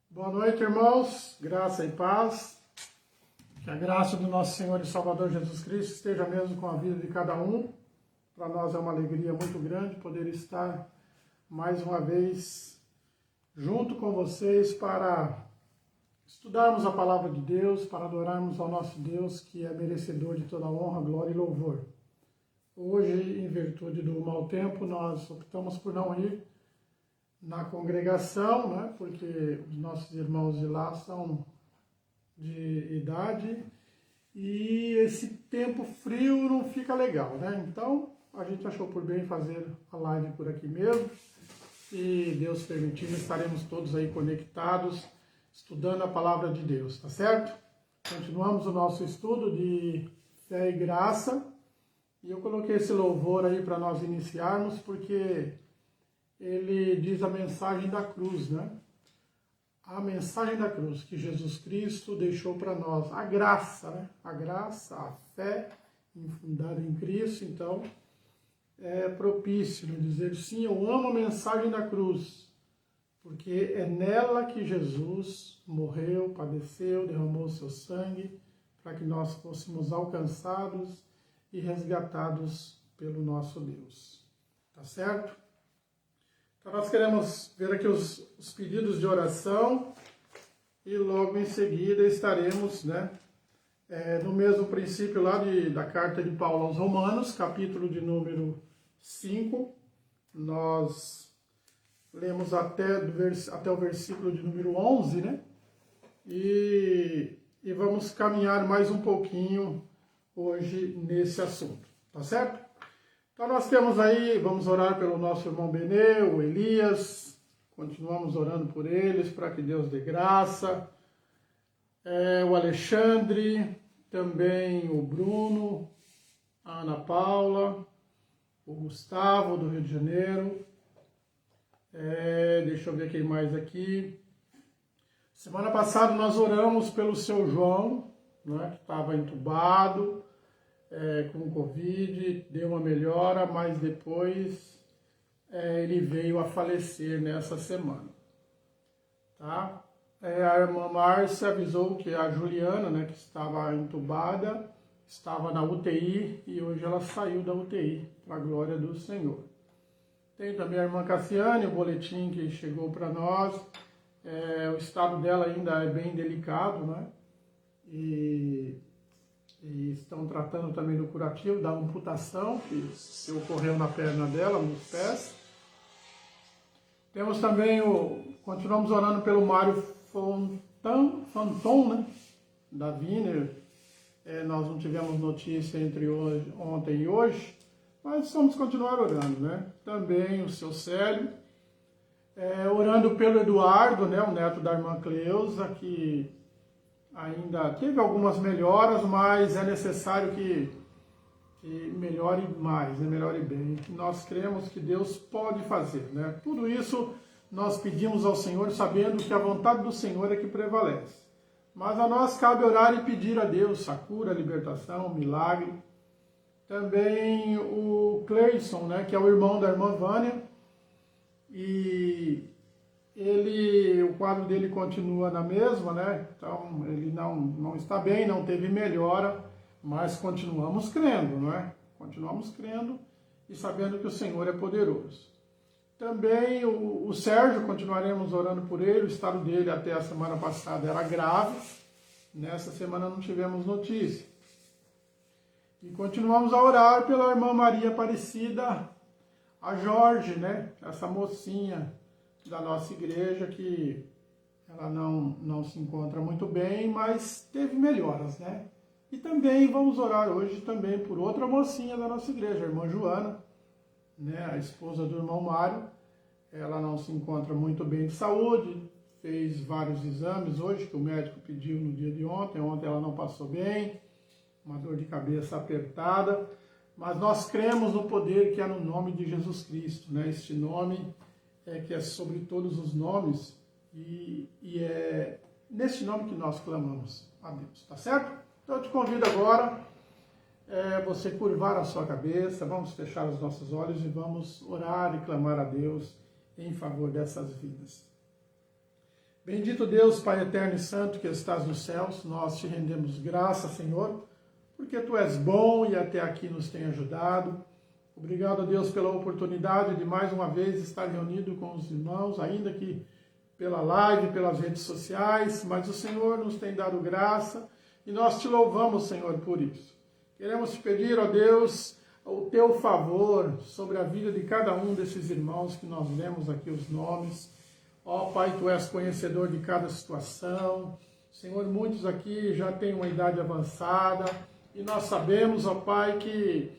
Boa noite, irmãos. Graça e paz. Que a graça do nosso Senhor e Salvador Jesus Cristo esteja mesmo com a vida de cada um. Para nós é uma alegria muito grande poder estar mais uma vez junto com vocês para estudarmos a palavra de Deus, para adorarmos ao nosso Deus, que é merecedor de toda honra, glória e louvor. Hoje, em virtude do mau tempo, nós optamos por não ir na congregação, né? Porque os nossos irmãos de lá são de idade e esse tempo frio não fica legal, né? Então, a gente achou por bem fazer a live por aqui mesmo e Deus permitindo, estaremos todos aí conectados, estudando a palavra de Deus, tá certo? Continuamos o nosso estudo de fé e graça e eu coloquei esse louvor aí para nós iniciarmos porque ele diz a mensagem da cruz, né? A mensagem da cruz que Jesus Cristo deixou para nós, a graça, né? A graça, a fé infundada em Cristo, então é propício, né? Dizer sim, eu amo a mensagem da cruz, porque é nela que Jesus morreu, padeceu, derramou seu sangue, para que nós fôssemos alcançados e resgatados pelo nosso Deus. Tá certo? Então nós queremos ver aqui os pedidos de oração e logo em seguida estaremos, né, no mesmo princípio lá da carta de Paulo aos Romanos, capítulo de número 5, nós lemos até o versículo de número 11, né, e vamos caminhar mais um pouquinho hoje nesse assunto, tá certo? Então nós temos aí, vamos orar pelo nosso irmão Benê, o Elias, continuamos orando por eles, para que Deus dê graça, o Alexandre, também o Bruno, a Ana Paula, o Gustavo do Rio de Janeiro, deixa eu ver quem mais aqui. Semana passada nós oramos pelo seu João, né, que estava entubado, com Covid, deu uma melhora, mas depois ele veio a falecer nessa semana. Tá? A irmã Márcia avisou que a Juliana, né, que estava entubada, estava na UTI e hoje ela saiu da UTI, para a glória do Senhor. Tem também a irmã Cassiane, o boletim que chegou para nós. O estado dela ainda é bem delicado, né? E estão tratando também do curativo, da amputação que ocorreu na perna dela, nos pés. Temos também continuamos orando pelo Mário Fanton, né, da Wiener. Nós não tivemos notícia entre ontem e hoje, mas vamos continuar orando, né? Também o seu Célio, orando pelo Eduardo, né, o neto da irmã Cleusa, que ainda teve algumas melhoras, mas é necessário que melhore mais, né? Melhore bem. Nós cremos que Deus pode fazer, né? Tudo isso nós pedimos ao Senhor, sabendo que a vontade do Senhor é que prevalece. Mas a nós cabe orar e pedir a Deus a cura, a libertação, o milagre. Também o Cleison, né, que é o irmão da irmã Vânia, e o quadro dele continua na mesma, né? Então ele não está bem, não teve melhora, mas continuamos crendo, não é? Continuamos crendo e sabendo que o Senhor é poderoso. Também o Sérgio, continuaremos orando por ele, o estado dele até a semana passada era grave, nessa semana não tivemos notícia. E continuamos a orar pela irmã Maria Aparecida, a Jorge, né? Essa mocinha da nossa igreja, que ela não se encontra muito bem, mas teve melhoras, né? E também vamos orar hoje também por outra mocinha da nossa igreja, a irmã Joana, né? A esposa do irmão Mário. Ela não se encontra muito bem de saúde, fez vários exames hoje que o médico pediu no dia de ontem. Ontem ela não passou bem, uma dor de cabeça apertada, mas nós cremos no poder que há no nome de Jesus Cristo, né? Este nome que é sobre todos os nomes, e é nesse nome que nós clamamos a Deus, tá certo? Então eu te convido agora você curvar a sua cabeça, vamos fechar os nossos olhos e vamos orar e clamar a Deus em favor dessas vidas. Bendito Deus, Pai eterno e santo que estás nos céus, nós te rendemos graça, Senhor, porque Tu és bom e até aqui nos tem ajudado. Obrigado a Deus pela oportunidade de mais uma vez estar reunido com os irmãos, ainda que pela live, pelas redes sociais, mas o Senhor nos tem dado graça e nós te louvamos, Senhor, por isso. Queremos te pedir, ó Deus, o teu favor sobre a vida de cada um desses irmãos que nós lemos aqui os nomes. Ó Pai, Tu és conhecedor de cada situação. Senhor, muitos aqui já têm uma idade avançada e nós sabemos, ó Pai, que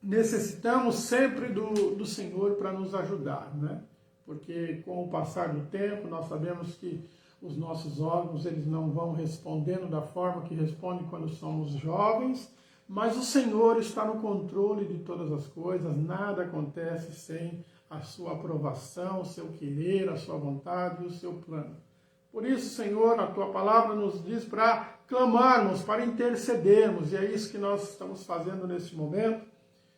necessitamos sempre do Senhor para nos ajudar, né? Porque com o passar do tempo nós sabemos que os nossos órgãos eles não vão respondendo da forma que respondem quando somos jovens, mas o Senhor está no controle de todas as coisas, nada acontece sem a sua aprovação, o seu querer, a sua vontade e o seu plano. Por isso, Senhor, a Tua palavra nos diz para clamarmos, para intercedermos, e é isso que nós estamos fazendo nesse momento.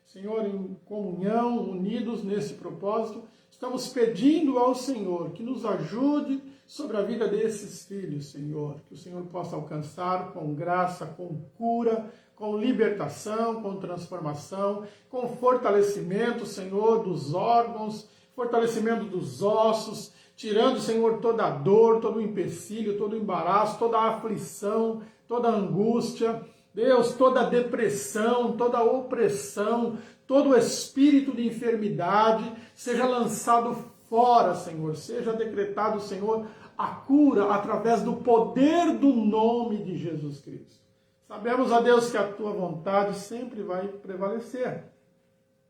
Senhor, em comunhão, unidos nesse propósito, estamos pedindo ao Senhor que nos ajude sobre a vida desses filhos, Senhor, que o Senhor possa alcançar com graça, com cura, com libertação, com transformação, com fortalecimento, Senhor, dos órgãos, fortalecimento dos ossos, tirando, Senhor, toda a dor, todo o empecilho, todo o embaraço, toda a aflição, toda a angústia, Deus, toda a depressão, toda a opressão, todo o espírito de enfermidade, seja lançado fora, Senhor, seja decretado, Senhor, a cura através do poder do nome de Jesus Cristo. Sabemos, ó Deus, que a Tua vontade sempre vai prevalecer,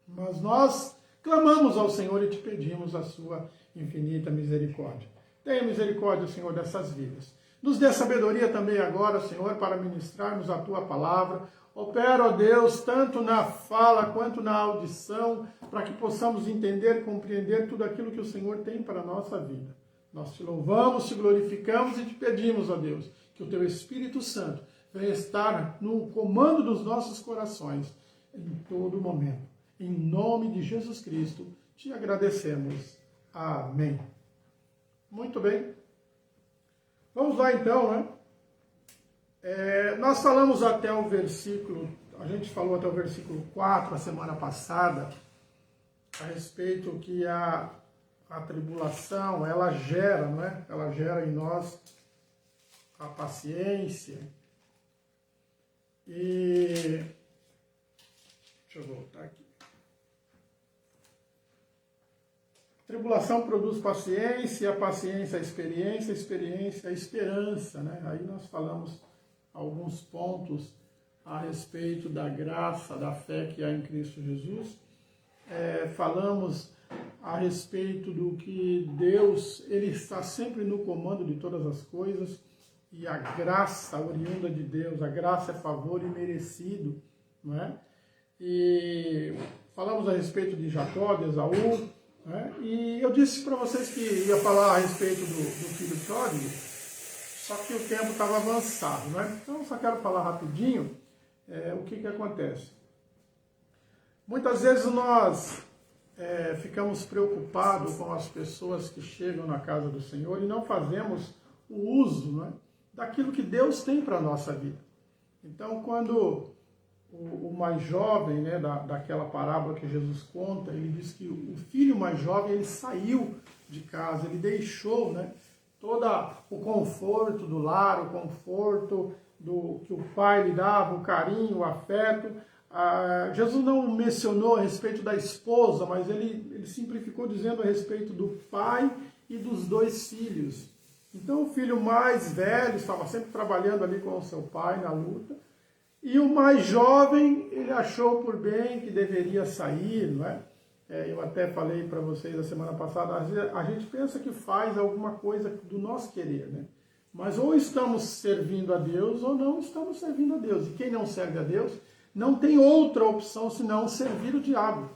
mas nós clamamos ao Senhor e te pedimos a Sua infinita misericórdia. Tenha misericórdia, Senhor, dessas vidas. Nos dê sabedoria também agora, Senhor, para ministrarmos a Tua palavra. Opera, ó Deus, tanto na fala quanto na audição, para que possamos entender e compreender tudo aquilo que o Senhor tem para a nossa vida. Nós te louvamos, te glorificamos e te pedimos, ó Deus, que o Teu Espírito Santo venha estar no comando dos nossos corações em todo momento. Em nome de Jesus Cristo, te agradecemos. Amém. Muito bem. Vamos lá então, né? Nós falamos até o versículo, a gente falou até o versículo 4 a semana passada, a respeito que a tribulação, ela gera, não é? Ela gera em nós a paciência. E deixa eu voltar aqui. A tribulação produz paciência, a paciência a experiência a esperança, né? Aí nós falamos alguns pontos a respeito da graça, da fé que há em Cristo Jesus. Falamos a respeito do que Deus, Ele está sempre no comando de todas as coisas, e a graça oriunda de Deus, a graça é favor imerecido, não é? E falamos a respeito de Jacó, de Esaú, né? E eu disse para vocês que ia falar a respeito do filho pródigo, só que o tempo estava avançado, né? Então, só quero falar rapidinho o que acontece. Muitas vezes nós ficamos preocupados com as pessoas que chegam na casa do Senhor e não fazemos o uso, né, daquilo que Deus tem para a nossa vida. Então, quando o mais jovem, né, daquela parábola que Jesus conta, ele diz que o filho mais jovem, ele saiu de casa, ele deixou, né, todo o conforto do lar, o conforto que o pai lhe dava, o carinho, o afeto. Jesus não mencionou a respeito da esposa, mas ele simplificou dizendo a respeito do pai e dos dois filhos. Então o filho mais velho estava sempre trabalhando ali com o seu pai na luta, e o mais jovem, ele achou por bem que deveria sair, não é? Eu até falei para vocês a semana passada, a gente pensa que faz alguma coisa do nosso querer, né? Mas ou estamos servindo a Deus ou não estamos servindo a Deus. E quem não serve a Deus não tem outra opção senão servir o diabo.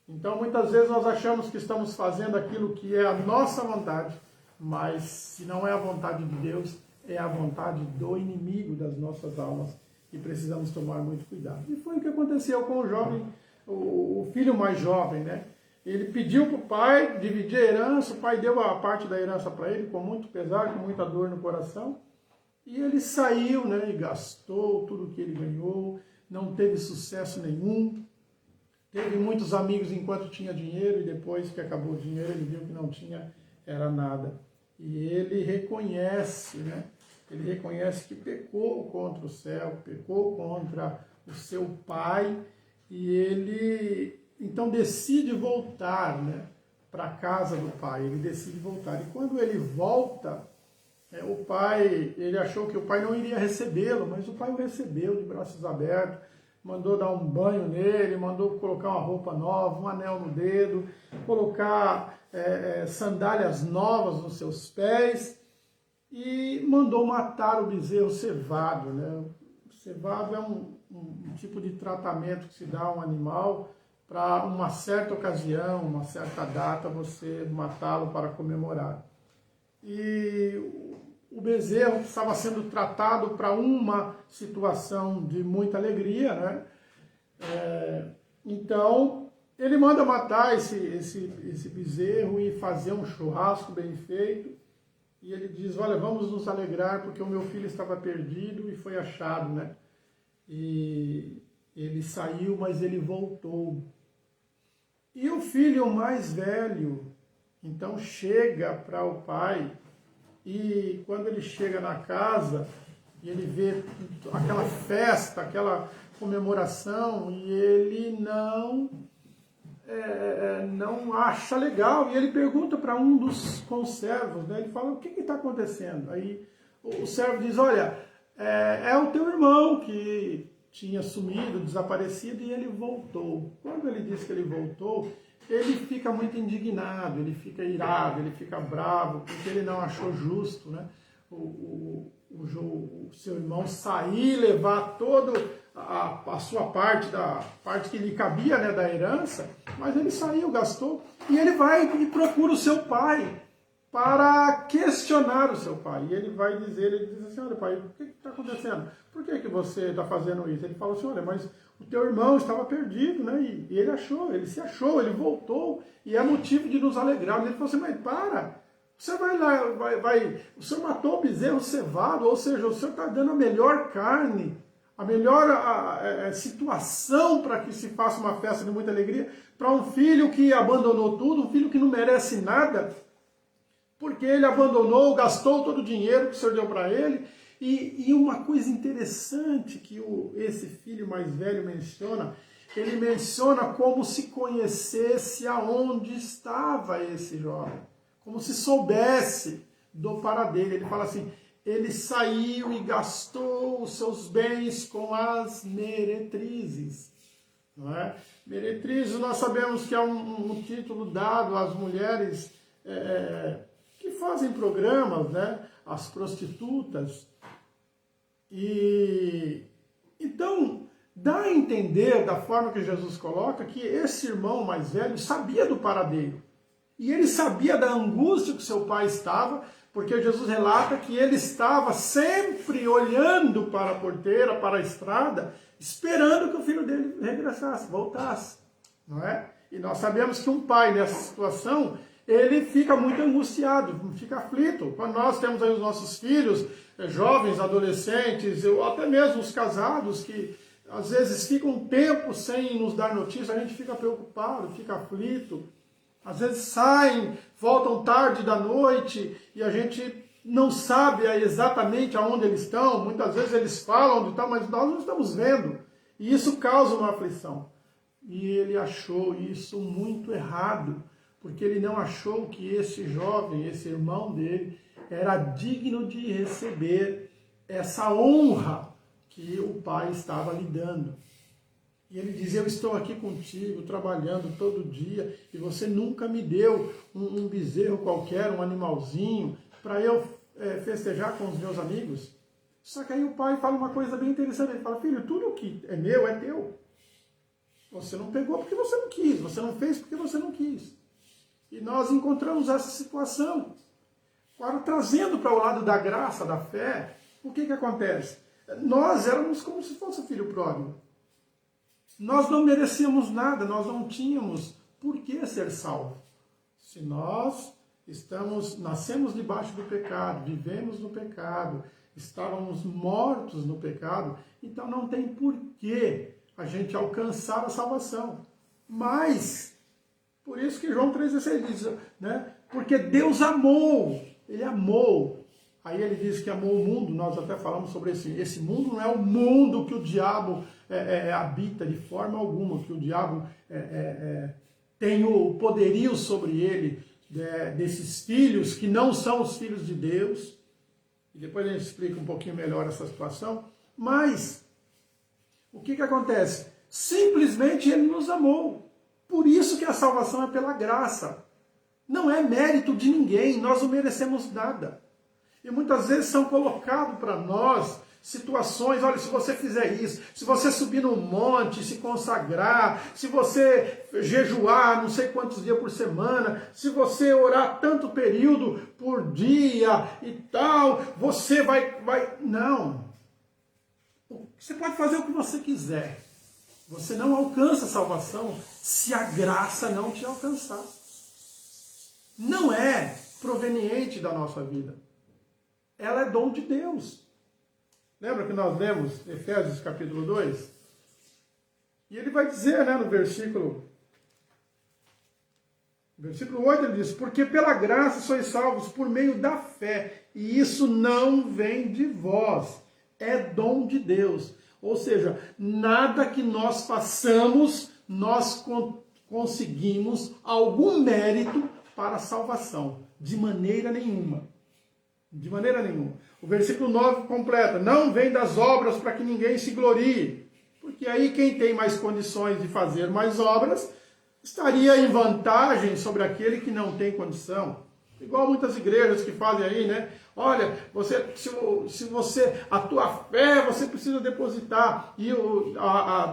Então muitas vezes nós achamos que estamos fazendo aquilo que é a nossa vontade, mas se não é a vontade de Deus, é a vontade do inimigo das nossas almas, e precisamos tomar muito cuidado. E foi o que aconteceu com o jovem, o filho mais jovem, né? Ele pediu para o pai dividir a herança, o pai deu a parte da herança para ele, com muito pesar, com muita dor no coração, e ele saiu, né, e gastou tudo que ele ganhou, não teve sucesso nenhum, teve muitos amigos enquanto tinha dinheiro, e depois que acabou o dinheiro ele viu que não tinha, era nada. E ele reconhece, né, ele reconhece que pecou contra o céu, pecou contra o seu pai, e ele então decide voltar, né, para a casa do pai, ele decide voltar. E quando ele volta, o pai, ele achou que o pai não iria recebê-lo, mas o pai o recebeu de braços abertos, mandou dar um banho nele, mandou colocar uma roupa nova, um anel no dedo, colocar sandálias novas nos seus pés e mandou matar o bezerro cevado, né? O cevado é um tipo de tratamento que se dá a um animal para uma certa ocasião, uma certa data, você matá-lo para comemorar. E o bezerro estava sendo tratado para uma situação de muita alegria, né? Então, ele manda matar esse bezerro e fazer um churrasco bem feito. E ele diz, olha, vamos nos alegrar porque o meu filho estava perdido e foi achado, né? E ele saiu, mas ele voltou. E o filho mais velho, então, chega para o pai, e quando ele chega na casa, e ele vê aquela festa, aquela comemoração, e ele não acha legal, e ele pergunta para um dos conservos, né? Ele fala, o que está acontecendo? Aí o servo diz, olha, é o teu irmão que tinha sumido, desaparecido, e ele voltou. Quando ele diz que ele voltou, ele fica muito indignado, ele fica irado, ele fica bravo, porque ele não achou justo, né? O seu irmão sair, levar toda a sua parte, da parte que lhe cabia, né, da herança, mas ele saiu, gastou, e ele vai e procura o seu pai para questionar o seu pai. E ele vai dizer, ele diz assim, olha pai, o que está acontecendo? Por que você está fazendo isso? Ele fala assim, olha, mas o teu irmão estava perdido, né? E ele se achou, ele voltou, e é motivo de nos alegrarmos. Ele falou assim, mas para, você vai lá, o senhor matou o bezerro cevado, ou seja, o senhor está dando a melhor carne, a melhor situação para que se faça uma festa de muita alegria, para um filho que abandonou tudo, um filho que não merece nada, porque ele abandonou, gastou todo o dinheiro que o senhor deu para ele. E uma coisa interessante que esse filho mais velho menciona, ele menciona como se conhecesse aonde estava esse jovem, como se soubesse do paradeiro. Ele fala assim, ele saiu e gastou os seus bens com as meretrizes. Não é? Meretrizes, nós sabemos que é um título dado às mulheres que fazem programas, né? As prostitutas. E então dá a entender, da forma que Jesus coloca, que esse irmão mais velho sabia do paradeiro. E ele sabia da angústia que seu pai estava, porque Jesus relata que ele estava sempre olhando para a porteira, para a estrada, esperando que o filho dele regressasse, voltasse. Não é? E nós sabemos que um pai nessa situação, ele fica muito angustiado, fica aflito. Quando nós temos aí os nossos filhos, jovens, adolescentes, ou até mesmo os casados, que às vezes ficam um tempo sem nos dar notícia, a gente fica preocupado, fica aflito. Às vezes saem, voltam tarde da noite e a gente não sabe exatamente aonde eles estão. Muitas vezes eles falam onde estão, mas nós não estamos vendo. E isso causa uma aflição. E ele achou isso muito errado, porque ele não achou que esse jovem, esse irmão dele, era digno de receber essa honra que o pai estava lhe dando. E ele diz, eu estou aqui contigo, trabalhando todo dia, e você nunca me deu um bezerro qualquer, um animalzinho, para eu festejar com os meus amigos. Só que aí o pai fala uma coisa bem interessante, ele fala, filho, tudo que é meu é teu. Você não pegou porque você não quis, você não fez porque você não quis. E nós encontramos essa situação. Agora, trazendo para o lado da graça, da fé, o que acontece? Nós éramos como se fosse o filho pródigo. Nós não merecíamos nada, nós não tínhamos por que ser salvos. Se nós nascemos debaixo do pecado, vivemos no pecado, estávamos mortos no pecado, então não tem por que a gente alcançar a salvação. Mas, por isso que João 3,16 diz, né? Porque Deus amou, Ele amou. Aí ele diz que amou o mundo, nós até falamos sobre esse mundo não é o mundo que o diabo habita de forma alguma, que o diabo tem o poderio sobre ele, desses filhos que não são os filhos de Deus. E depois a gente explica um pouquinho melhor essa situação. Mas, o que acontece? Simplesmente Ele nos amou. Por isso que a salvação é pela graça. Não é mérito de ninguém, nós não merecemos nada. E muitas vezes são colocados para nós situações, olha, se você fizer isso, se você subir num monte, se consagrar, se você jejuar não sei quantos dias por semana, se você orar tanto período por dia e tal, você vai... Não. Você pode fazer o que você quiser. Você não alcança a salvação se a graça não te alcançar. Não é proveniente da nossa vida. Ela é dom de Deus. Lembra que nós lemos Efésios capítulo 2? E ele vai dizer, né, no versículo 8, ele diz, porque pela graça sois salvos por meio da fé, e isso não vem de vós, é dom de Deus. Ou seja, nada que nós façamos, nós conseguimos algum mérito para a salvação, de maneira nenhuma. De maneira nenhuma. O versículo 9 completa, não vem das obras para que ninguém se glorie. Porque aí quem tem mais condições de fazer mais obras, estaria em vantagem sobre aquele que não tem condição. Igual muitas igrejas que fazem aí, né? Olha, a tua fé, você precisa depositar. E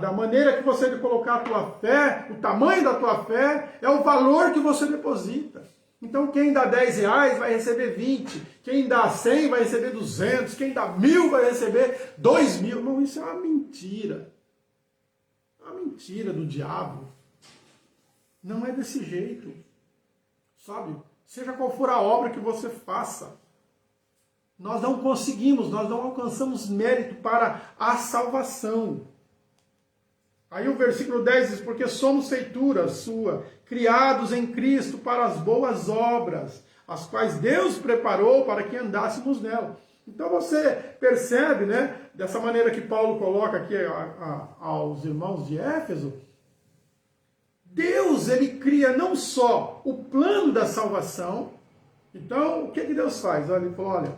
da maneira que você colocar a tua fé, o tamanho da tua fé, é o valor que você deposita. Então quem dá 10 reais vai receber 20, quem dá 100 vai receber 200, quem dá 1000 vai receber 2000. Não, isso é uma mentira. Uma mentira do diabo. Não é desse jeito. Sabe? Seja qual for a obra que você faça, nós não conseguimos, nós não alcançamos mérito para a salvação. Aí o versículo 10 diz, porque somos feitura sua, criados em Cristo para as boas obras, as quais Deus preparou para que andássemos nela. Então você percebe, né, dessa maneira que Paulo coloca aqui aos irmãos de Éfeso, Deus, ele cria não só o plano da salvação. Então, o que Deus faz? Ele falou, olha,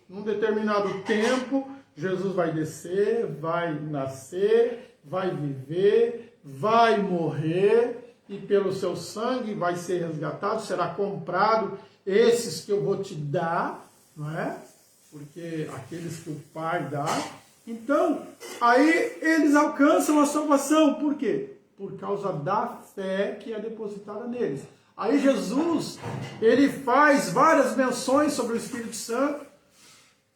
num determinado tempo, Jesus vai descer, vai nascer, vai viver, vai morrer, e pelo seu sangue vai ser resgatado, será comprado esses que eu vou te dar, não é? Porque aqueles que o Pai dá. Então, aí eles alcançam a salvação. Por quê? Por causa da fé que é depositada neles. Aí Jesus, ele faz várias menções sobre o Espírito Santo,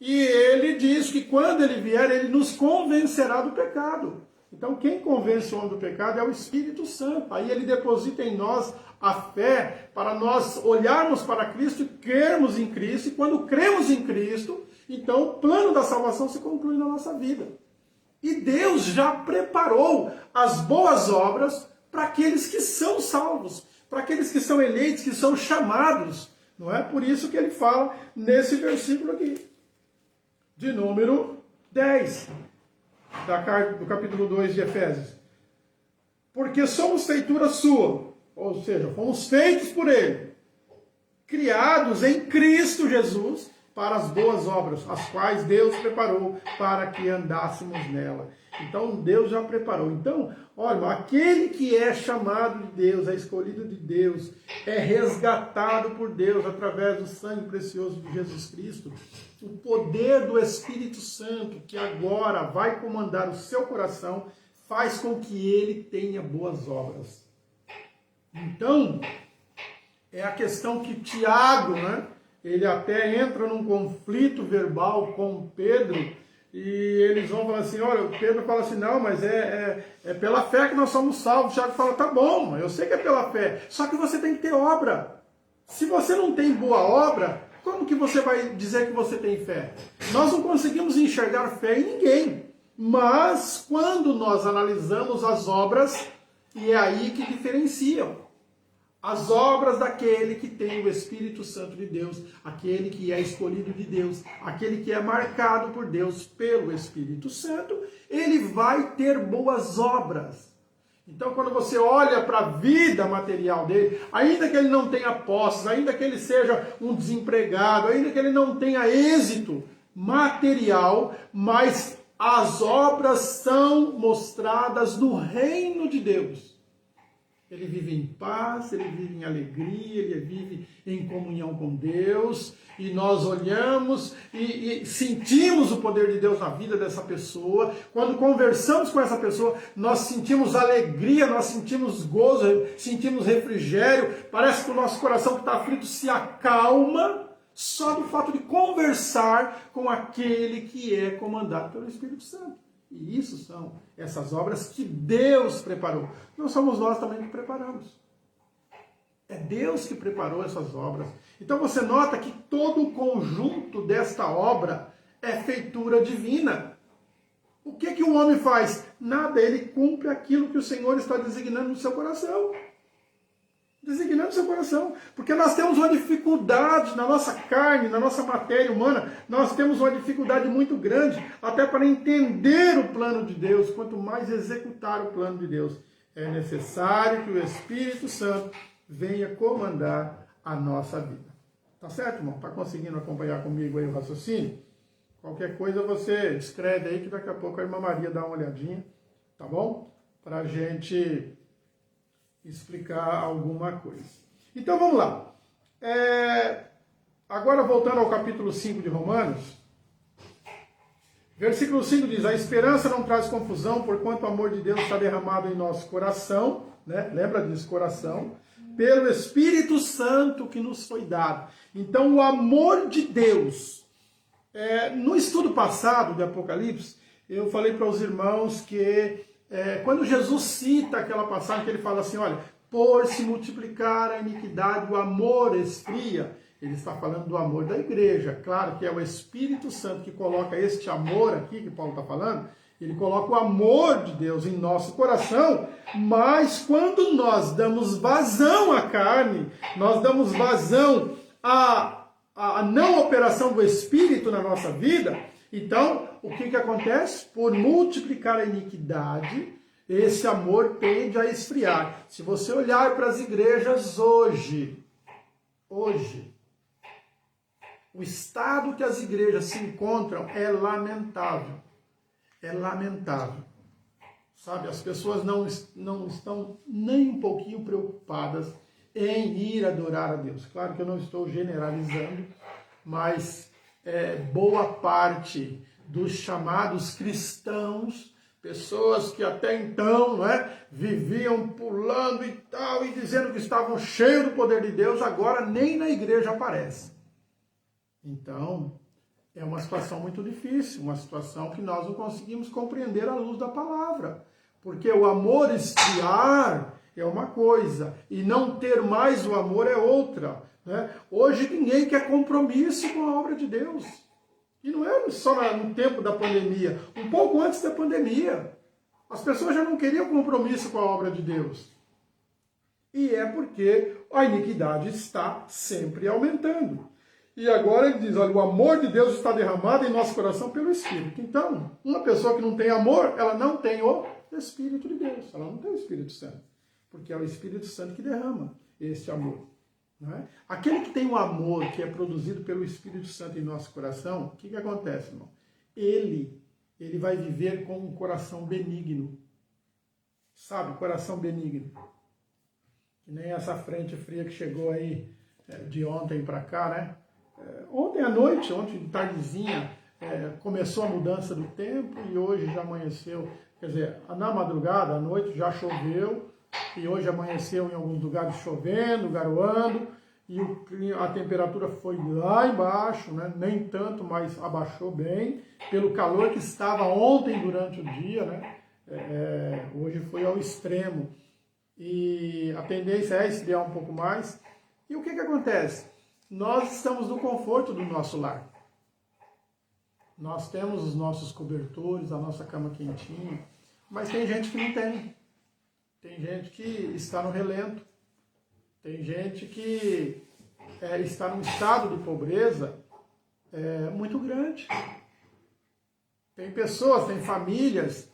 e ele diz que quando ele vier, ele nos convencerá do pecado. Então quem convence o homem do pecado é o Espírito Santo. Aí ele deposita em nós a fé para nós olharmos para Cristo e crermos em Cristo. E quando cremos em Cristo, então o plano da salvação se conclui na nossa vida. E Deus já preparou as boas obras para aqueles que são salvos, para aqueles que são eleitos, que são chamados. Não é por isso que ele fala nesse versículo aqui, de número 10, do capítulo 2 de Efésios. Porque somos feitura sua, ou seja, fomos feitos por Ele, criados em Cristo Jesus, para as boas obras, as quais Deus preparou para que andássemos nela. Então Deus já preparou. Então, olha, aquele que é chamado de Deus, é escolhido de Deus, é resgatado por Deus através do sangue precioso de Jesus Cristo. O poder do Espírito Santo, que agora vai comandar o seu coração, faz com que ele tenha boas obras. Então, é a questão que Tiago, né? Ele até entra num conflito verbal com Pedro, E eles vão falar assim, olha, o Pedro fala assim, não, mas é pela fé que nós somos salvos. O Tiago fala, tá bom, eu sei que é pela fé, só que você tem que ter obra. Se você não tem boa obra, como que você vai dizer que você tem fé? Nós não conseguimos enxergar fé em ninguém, mas quando nós analisamos as obras, e é aí que diferenciam. As obras daquele que tem o Espírito Santo de Deus, aquele que é escolhido de Deus, aquele que é marcado por Deus pelo Espírito Santo, ele vai ter boas obras. Então, quando você olha para a vida material dele, ainda que ele não tenha posses, ainda que ele seja um desempregado, ainda que ele não tenha êxito material, mas as obras são mostradas no reino de Deus. Ele vive em paz, ele vive em alegria, ele vive em comunhão com Deus, e nós olhamos e sentimos o poder de Deus na vida dessa pessoa. Quando conversamos com essa pessoa, nós sentimos alegria, nós sentimos gozo, sentimos refrigério, parece que o nosso coração que está aflito se acalma só do fato de conversar com aquele que é comandado pelo Espírito Santo. E isso são essas obras que Deus preparou. Não somos nós também que preparamos. É Deus que preparou essas obras. Então você nota que todo o conjunto desta obra é feitura divina. O que o homem faz? Nada, ele cumpre aquilo que o Senhor está designando no seu coração. Designando seu coração, porque nós temos uma dificuldade na nossa carne, na nossa matéria humana, nós temos uma dificuldade muito grande, até para entender o plano de Deus, quanto mais executar o plano de Deus. É necessário que o Espírito Santo venha comandar a nossa vida. Tá certo, irmão? Tá conseguindo acompanhar comigo aí o raciocínio? Qualquer coisa você escreve aí, que daqui a pouco a irmã Maria dá uma olhadinha, tá bom? Pra gente explicar alguma coisa. Então vamos lá. Agora voltando ao capítulo 5 de Romanos, versículo 5 diz, a esperança não traz confusão, porquanto o amor de Deus está derramado em nosso coração, né? Lembra disso, coração, pelo Espírito Santo que nos foi dado. Então o amor de Deus, no estudo passado de Apocalipse, eu falei para os irmãos que quando Jesus cita aquela passagem que ele fala assim, olha, por se multiplicar a iniquidade, o amor esfria, ele está falando do amor da igreja. Claro que é o Espírito Santo que coloca este amor aqui, que Paulo está falando, ele coloca o amor de Deus em nosso coração, mas quando nós damos vazão à carne, nós damos vazão à não operação do Espírito na nossa vida, então, o que acontece? Por multiplicar a iniquidade, esse amor tende a esfriar. Se você olhar para as igrejas hoje, o estado que as igrejas se encontram é lamentável. É lamentável. Sabe, as pessoas não estão nem um pouquinho preocupadas em ir adorar a Deus. Claro que eu não estou generalizando, mas boa parte dos chamados cristãos, pessoas que até então viviam pulando e tal, e dizendo que estavam cheios do poder de Deus, agora nem na igreja aparece. Então, é uma situação muito difícil, uma situação que nós não conseguimos compreender à luz da palavra. Porque o amor esfriar é uma coisa, e não ter mais o amor é outra. Hoje ninguém quer compromisso com a obra de Deus. E não é só no tempo da pandemia, um pouco antes da pandemia. As pessoas já não queriam compromisso com a obra de Deus. E é porque a iniquidade está sempre aumentando. E agora ele diz, olha, o amor de Deus está derramado em nosso coração pelo Espírito. Então, uma pessoa que não tem amor, ela não tem o Espírito de Deus. Ela não tem o Espírito Santo. Porque é o Espírito Santo que derrama esse amor. Não é? Aquele que tem um amor que é produzido pelo Espírito Santo em nosso coração, o que acontece, irmão? Ele vai viver com um coração benigno. Sabe, coração benigno. Que nem essa frente fria que chegou aí de ontem para cá, né? Ontem à noite, ontem de tardezinha, começou a mudança do tempo e hoje já amanheceu. Quer dizer, na madrugada, à noite já choveu. E hoje amanheceu em alguns lugares chovendo, garoando, e a temperatura foi lá embaixo, né? Nem tanto, mas abaixou bem, pelo calor que estava ontem durante o dia, né? Hoje foi ao extremo. E a tendência é esfriar um pouco mais. E o que acontece? Nós estamos no conforto do nosso lar. Nós temos os nossos cobertores, a nossa cama quentinha, mas tem gente que não tem. Tem gente que está no relento. Tem gente que está num estado de pobreza muito grande. Tem pessoas, tem famílias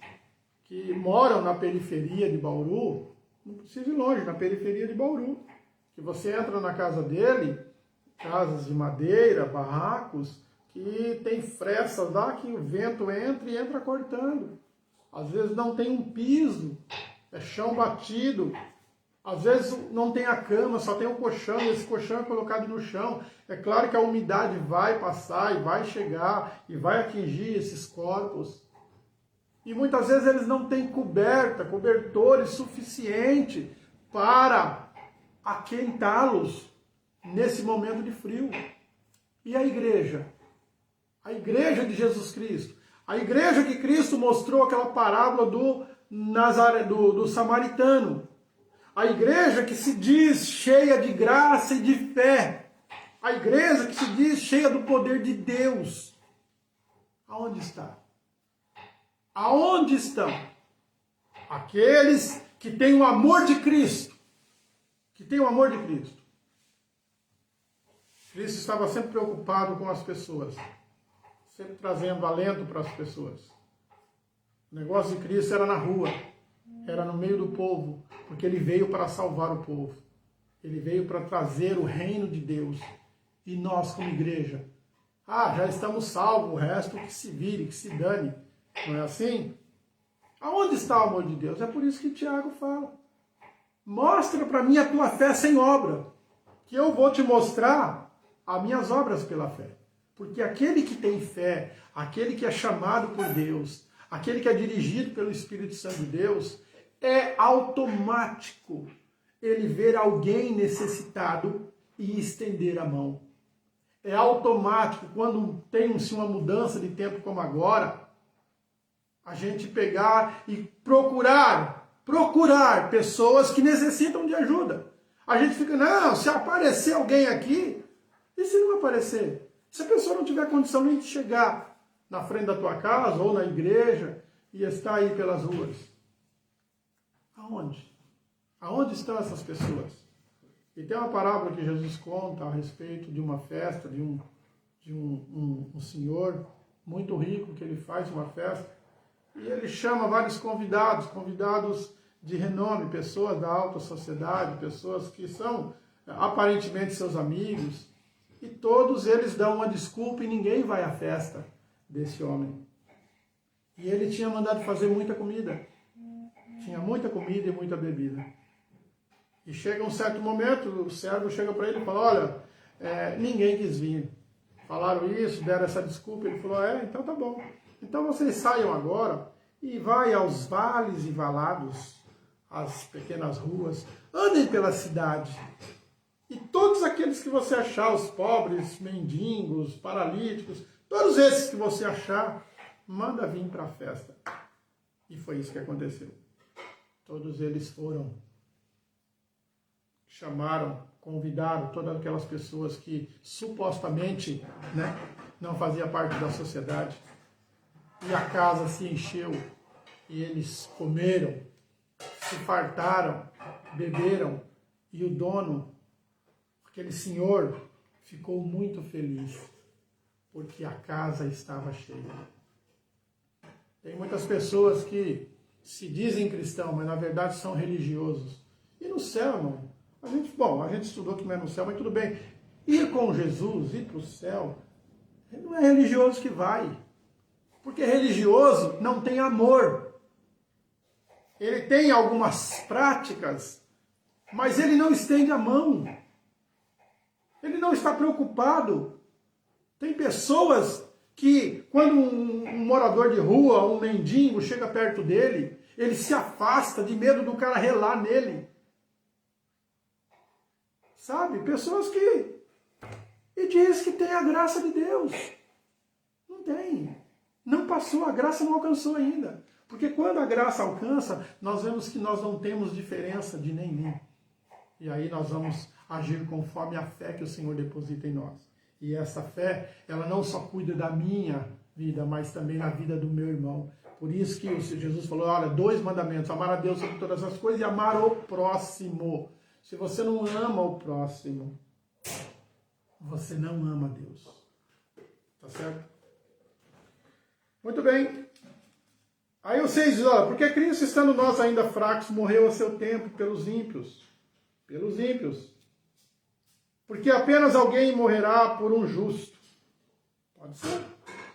que moram na periferia de Bauru, não precisa ir longe, na periferia de Bauru, que você entra na casa dele, casas de madeira, barracos, que tem frestas lá que o vento entra e entra cortando. Às vezes não tem um piso, é chão batido. Às vezes não tem a cama, só tem um colchão, e esse colchão é colocado no chão. É claro que a umidade vai passar e vai chegar e vai atingir esses corpos. E muitas vezes eles não têm cobertores suficientes para aquentá-los nesse momento de frio. E a igreja? A igreja de Jesus Cristo. A igreja que Cristo mostrou aquela parábola do samaritano. A igreja que se diz cheia de graça e de fé. A igreja que se diz cheia do poder de Deus. Aonde está? Aonde estão aqueles que têm o amor de Cristo? Que têm o amor de Cristo. Cristo estava sempre preocupado com as pessoas. Sempre trazendo alento para as pessoas. O negócio de Cristo era na rua. Era no meio do povo, porque ele veio para salvar o povo. Ele veio para trazer o reino de Deus. E nós, como igreja, já estamos salvos, o resto que se vire, que se dane. Não é assim? Aonde está o amor de Deus? É por isso que Tiago fala. Mostra para mim a tua fé sem obra, que eu vou te mostrar as minhas obras pela fé. Porque aquele que tem fé, aquele que é chamado por Deus, aquele que é dirigido pelo Espírito Santo de Deus, é automático ele ver alguém necessitado e estender a mão. É automático, quando tem-se uma mudança de tempo como agora, a gente pegar e procurar pessoas que necessitam de ajuda. A gente fica, não, se aparecer alguém aqui, e se não aparecer? Se a pessoa não tiver condição nem de chegar na frente da tua casa ou na igreja e estar aí pelas ruas, aonde? Aonde estão essas pessoas? E tem uma parábola que Jesus conta a respeito de uma festa, de um senhor muito rico que ele faz uma festa, e ele chama vários convidados de renome, pessoas da alta sociedade, pessoas que são aparentemente seus amigos, e todos eles dão uma desculpa e ninguém vai à festa desse homem. E ele tinha mandado fazer muita comida. Tinha muita comida e muita bebida. E chega um certo momento, o servo chega para ele e fala, olha, ninguém quis vir. Falaram isso, deram essa desculpa. Ele falou, então tá bom. Então vocês saiam agora e vai aos vales e valados, às pequenas ruas, andem pela cidade. E todos aqueles que você achar, os pobres, mendigos, paralíticos, todos esses que você achar, manda vir para a festa. E foi isso que aconteceu. Todos eles foram, chamaram, convidaram todas aquelas pessoas que supostamente não faziam parte da sociedade. E a casa se encheu, e eles comeram, se fartaram, beberam, e o dono, aquele senhor, ficou muito feliz, porque a casa estava cheia. Tem muitas pessoas que se dizem cristãos, mas na verdade são religiosos. E no céu, irmão, a gente estudou que não é no céu, mas tudo bem. Ir com Jesus, ir para o céu, não é religioso que vai. Porque religioso não tem amor. Ele tem algumas práticas, mas ele não estende a mão. Ele não está preocupado. Tem pessoas que, quando um morador de rua, um mendigo, chega perto dele, ele se afasta de medo do cara relar nele. Sabe? Pessoas que... E diz que tem a graça de Deus. Não tem. Não passou, a graça não alcançou ainda. Porque quando a graça alcança, nós vemos que nós não temos diferença de nenhum. E aí nós vamos agir conforme a fé que o Senhor deposita em nós. E essa fé, ela não só cuida da minha vida, mas também da vida do meu irmão. Por isso que Jesus falou, olha, 2 mandamentos, amar a Deus sobre todas as coisas e amar o próximo. Se você não ama o próximo, você não ama Deus. Tá certo? Muito bem. Aí o 6 diz, olha, porque Cristo, estando nós ainda fracos, morreu a seu tempo pelos ímpios. Pelos ímpios. Porque apenas alguém morrerá por um justo. Pode ser.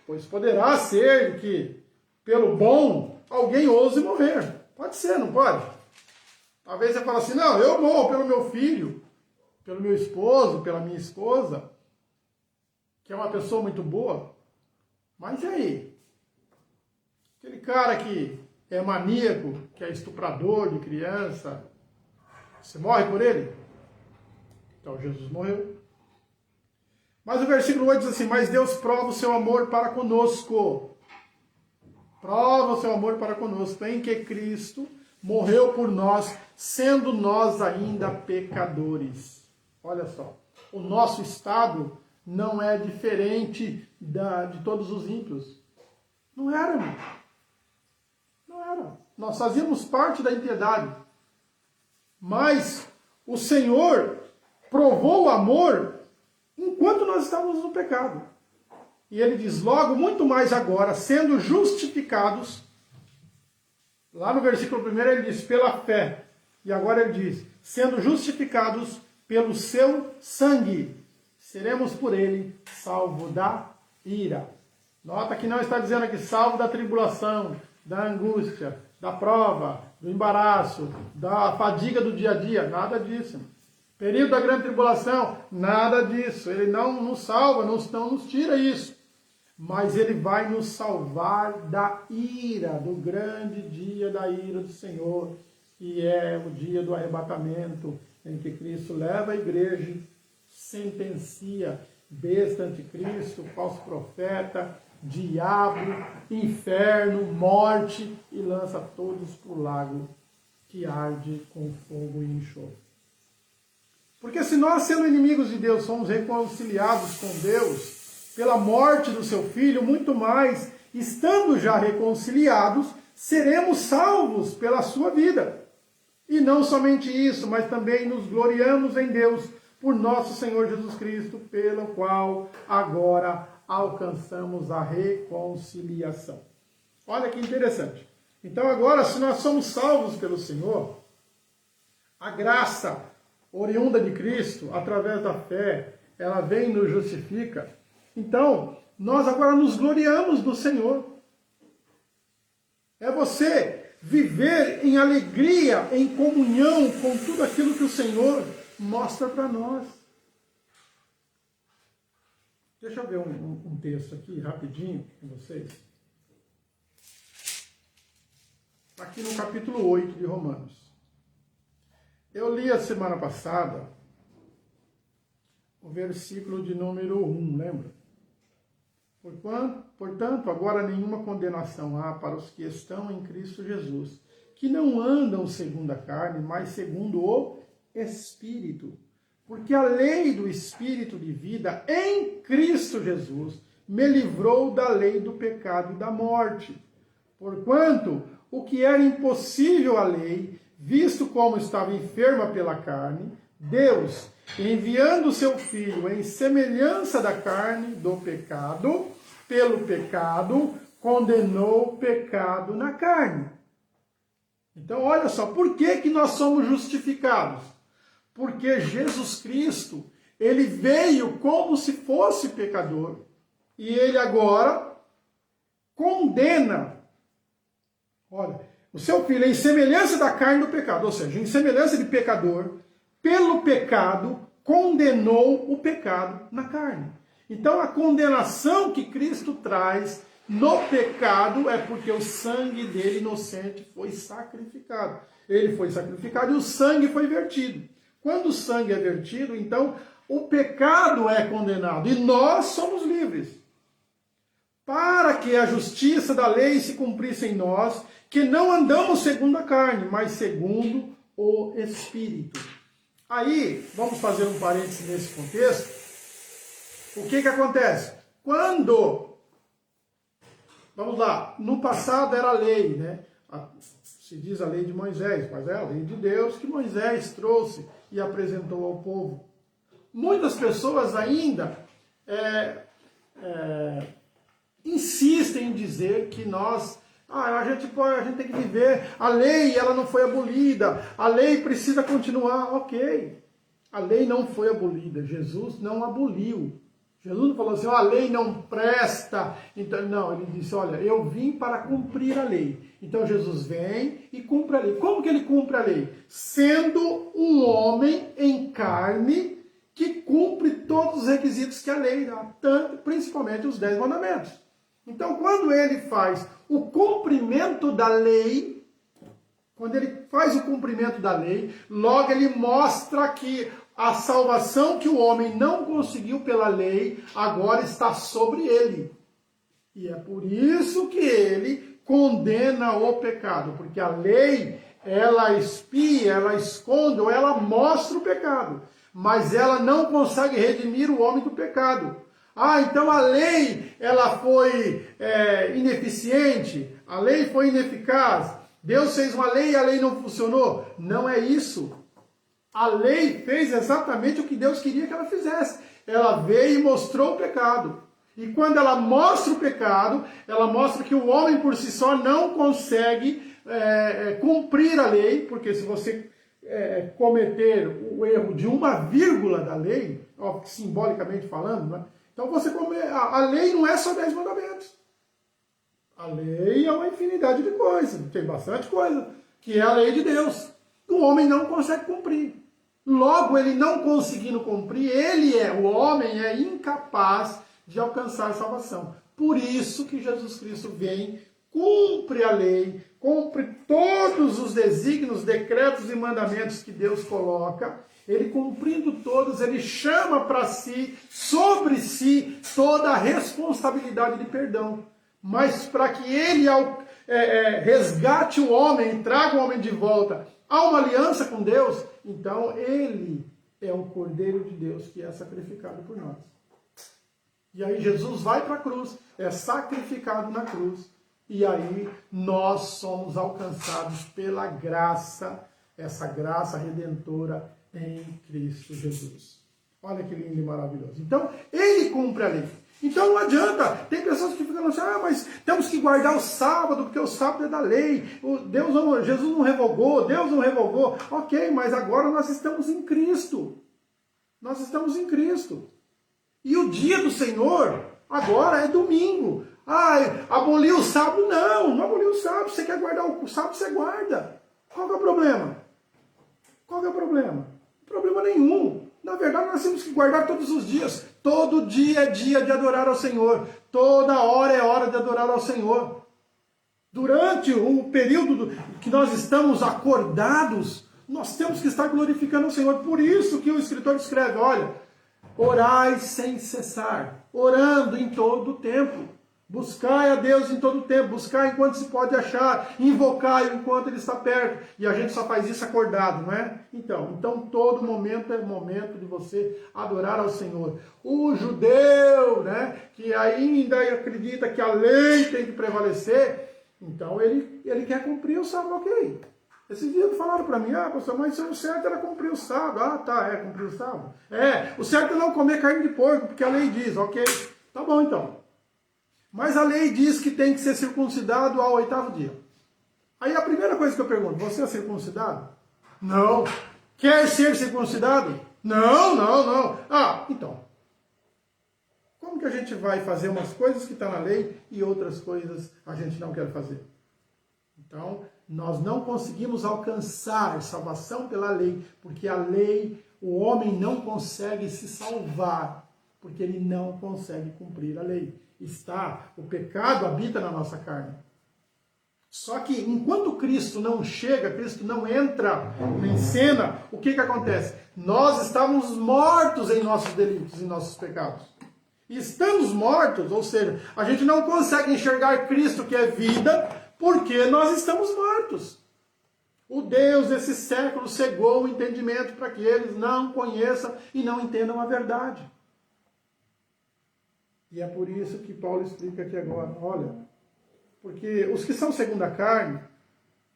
Pois poderá ser que, pelo bom, alguém ouse morrer. Pode ser, não pode? Talvez você fale assim, não, eu morro pelo meu filho, pelo meu esposo, pela minha esposa, que é uma pessoa muito boa. Mas e aí? Aquele cara que é maníaco, que é estuprador de criança, você morre por ele? Então Jesus morreu. Mas o versículo 8 diz assim, mas Deus prova o seu amor para conosco. Prova o seu amor para conosco, em que Cristo morreu por nós, sendo nós ainda pecadores. Olha só, o nosso estado não é diferente de todos os ímpios. Não era, irmão. Não era. Nós fazíamos parte da impiedade. Mas o Senhor provou o amor enquanto nós estávamos no pecado. E ele diz, logo, muito mais agora, sendo justificados, lá no versículo 1 ele diz, pela fé. E agora ele diz, sendo justificados pelo seu sangue, seremos por ele salvo da ira. Nota que não está dizendo aqui salvo da tribulação, da angústia, da prova, do embaraço, da fadiga do dia a dia, nada disso. Período da grande tribulação, nada disso. Ele não nos salva, não nos tira isso. Mas ele vai nos salvar da ira, do grande dia da ira do Senhor, que é o dia do arrebatamento, em que Cristo leva a igreja, sentencia besta, anticristo, falso profeta, diabo, inferno, morte, e lança todos para o lago que arde com fogo e enxofre. Porque se nós, sendo inimigos de Deus, somos reconciliados com Deus pela morte do seu Filho, muito mais, estando já reconciliados, seremos salvos pela sua vida. E não somente isso, mas também nos gloriamos em Deus, por nosso Senhor Jesus Cristo, pelo qual agora alcançamos a reconciliação. Olha que interessante. Então agora, se nós somos salvos pelo Senhor, a graça oriunda de Cristo, através da fé, ela vem e nos justifica. Então, nós agora nos gloriamos do Senhor. É você viver em alegria, em comunhão com tudo aquilo que o Senhor mostra para nós. Deixa eu ver um texto aqui, rapidinho, com vocês. Aqui no capítulo 8 de Romanos. Eu li a semana passada o versículo de número 1, lembra? Portanto, agora nenhuma condenação há para os que estão em Cristo Jesus, que não andam segundo a carne, mas segundo o Espírito. Porque a lei do Espírito de vida em Cristo Jesus me livrou da lei do pecado e da morte. Porquanto o que era impossível à lei, visto como estava enferma pela carne, Deus, enviando o seu Filho em semelhança da carne do pecado, pelo pecado, condenou o pecado na carne. Então, olha só, por que nós somos justificados? Porque Jesus Cristo, ele veio como se fosse pecador, e ele agora condena. Olha, o seu Filho, em semelhança da carne do pecado, ou seja, em semelhança de pecador, pelo pecado, condenou o pecado na carne. Então, a condenação que Cristo traz no pecado é porque o sangue dele inocente foi sacrificado. Ele foi sacrificado e o sangue foi vertido. Quando o sangue é vertido, então o pecado é condenado e nós somos livres. Para que a justiça da lei se cumprisse em nós, que não andamos segundo a carne, mas segundo o Espírito. Aí, vamos fazer um parênteses nesse contexto. O que acontece? Quando, vamos lá, no passado era a lei, né? Se diz a lei de Moisés, mas é a lei de Deus que Moisés trouxe e apresentou ao povo. Muitas pessoas ainda insistem em dizer que a gente tem que viver, a lei ela não foi abolida, a lei precisa continuar, ok. A lei não foi abolida, Jesus não aboliu. Jesus não falou assim, a lei não presta. Então, não, ele disse, olha, eu vim para cumprir a lei. Então Jesus vem e cumpre a lei. Como que ele cumpre a lei? Sendo um homem em carne que cumpre todos os requisitos que a lei dá, principalmente os 10 mandamentos. Então, quando ele faz o cumprimento da lei, quando ele faz o cumprimento da lei, logo ele mostra que a salvação que o homem não conseguiu pela lei, agora está sobre ele. E é por isso que ele condena o pecado, porque a lei, ela espia, ela esconde, ou ela mostra o pecado, mas ela não consegue redimir o homem do pecado. Então a lei, ela foi ineficiente, a lei foi ineficaz, Deus fez uma lei e a lei não funcionou. Não é isso. A lei fez exatamente o que Deus queria que ela fizesse. Ela veio e mostrou o pecado. E quando ela mostra o pecado, ela mostra que o homem por si só não consegue cumprir a lei, porque se você cometer o erro de uma vírgula da lei, simbolicamente falando, né? Então a lei não é só 10 mandamentos. A lei é uma infinidade de coisas, tem bastante coisa, que é a lei de Deus. O homem não consegue cumprir. Logo, ele não conseguindo cumprir, o homem é incapaz de alcançar a salvação. Por isso que Jesus Cristo vem, cumpre a lei, cumpre todos os desígnios, decretos e mandamentos que Deus coloca. Ele cumprindo todos, ele chama para si, sobre si, toda a responsabilidade de perdão. Mas para que ele resgate o homem, traga o homem de volta a uma aliança com Deus, então ele é o Cordeiro de Deus que é sacrificado por nós. E aí Jesus vai para a cruz, é sacrificado na cruz, e aí nós somos alcançados pela graça, essa graça redentora em Cristo Jesus. Olha que lindo e maravilhoso. Então, ele cumpre a lei. Então não adianta, tem pessoas que ficam assim, mas temos que guardar o sábado, porque o sábado é da lei, Jesus não revogou, Deus não revogou. Ok, mas agora nós estamos em Cristo. Nós estamos em Cristo. E o dia do Senhor, agora é domingo. Aboliu o sábado? Não aboliu o sábado. Você quer guardar o sábado, você guarda. Qual que é o problema? Qual que é o problema? Problema nenhum. Na verdade, nós temos que guardar todos os dias. Todo dia é dia de adorar ao Senhor. Toda hora é hora de adorar ao Senhor. Durante o período que nós estamos acordados, nós temos que estar glorificando o Senhor. Por isso que o escritor escreve, olha, orai sem cessar, orando em todo o tempo. Buscai a Deus em todo o tempo, buscai enquanto se pode achar, invocai enquanto Ele está perto. E a gente só faz isso acordado, não é? Então todo momento é momento de você adorar ao Senhor. O judeu, né, que ainda acredita que a lei tem que prevalecer, então ele quer cumprir o sábado, ok. Esses dias falaram para mim, pastor, mas o certo era cumprir o sábado. Cumprir o sábado. O certo é não comer carne de porco, porque a lei diz, ok. Tá bom então. Mas a lei diz que tem que ser circuncidado ao 8º dia. Aí a primeira coisa que eu pergunto, você é circuncidado? Não. Quer ser circuncidado? Não. Então. Como que a gente vai fazer umas coisas que estão na lei e outras coisas a gente não quer fazer? Então, nós não conseguimos alcançar salvação pela lei, porque a lei, o homem não consegue se salvar, porque ele não consegue cumprir a lei. O pecado habita na nossa carne. Só que enquanto Cristo não chega, Cristo não entra em cena, o que acontece? Nós estávamos mortos em nossos delitos, em nossos pecados. E estamos mortos, ou seja, a gente não consegue enxergar Cristo, que é vida, porque nós estamos mortos. O Deus desse século cegou o entendimento para que eles não conheçam e não entendam a verdade. E é por isso que Paulo explica aqui agora, olha, porque os que são segundo a carne,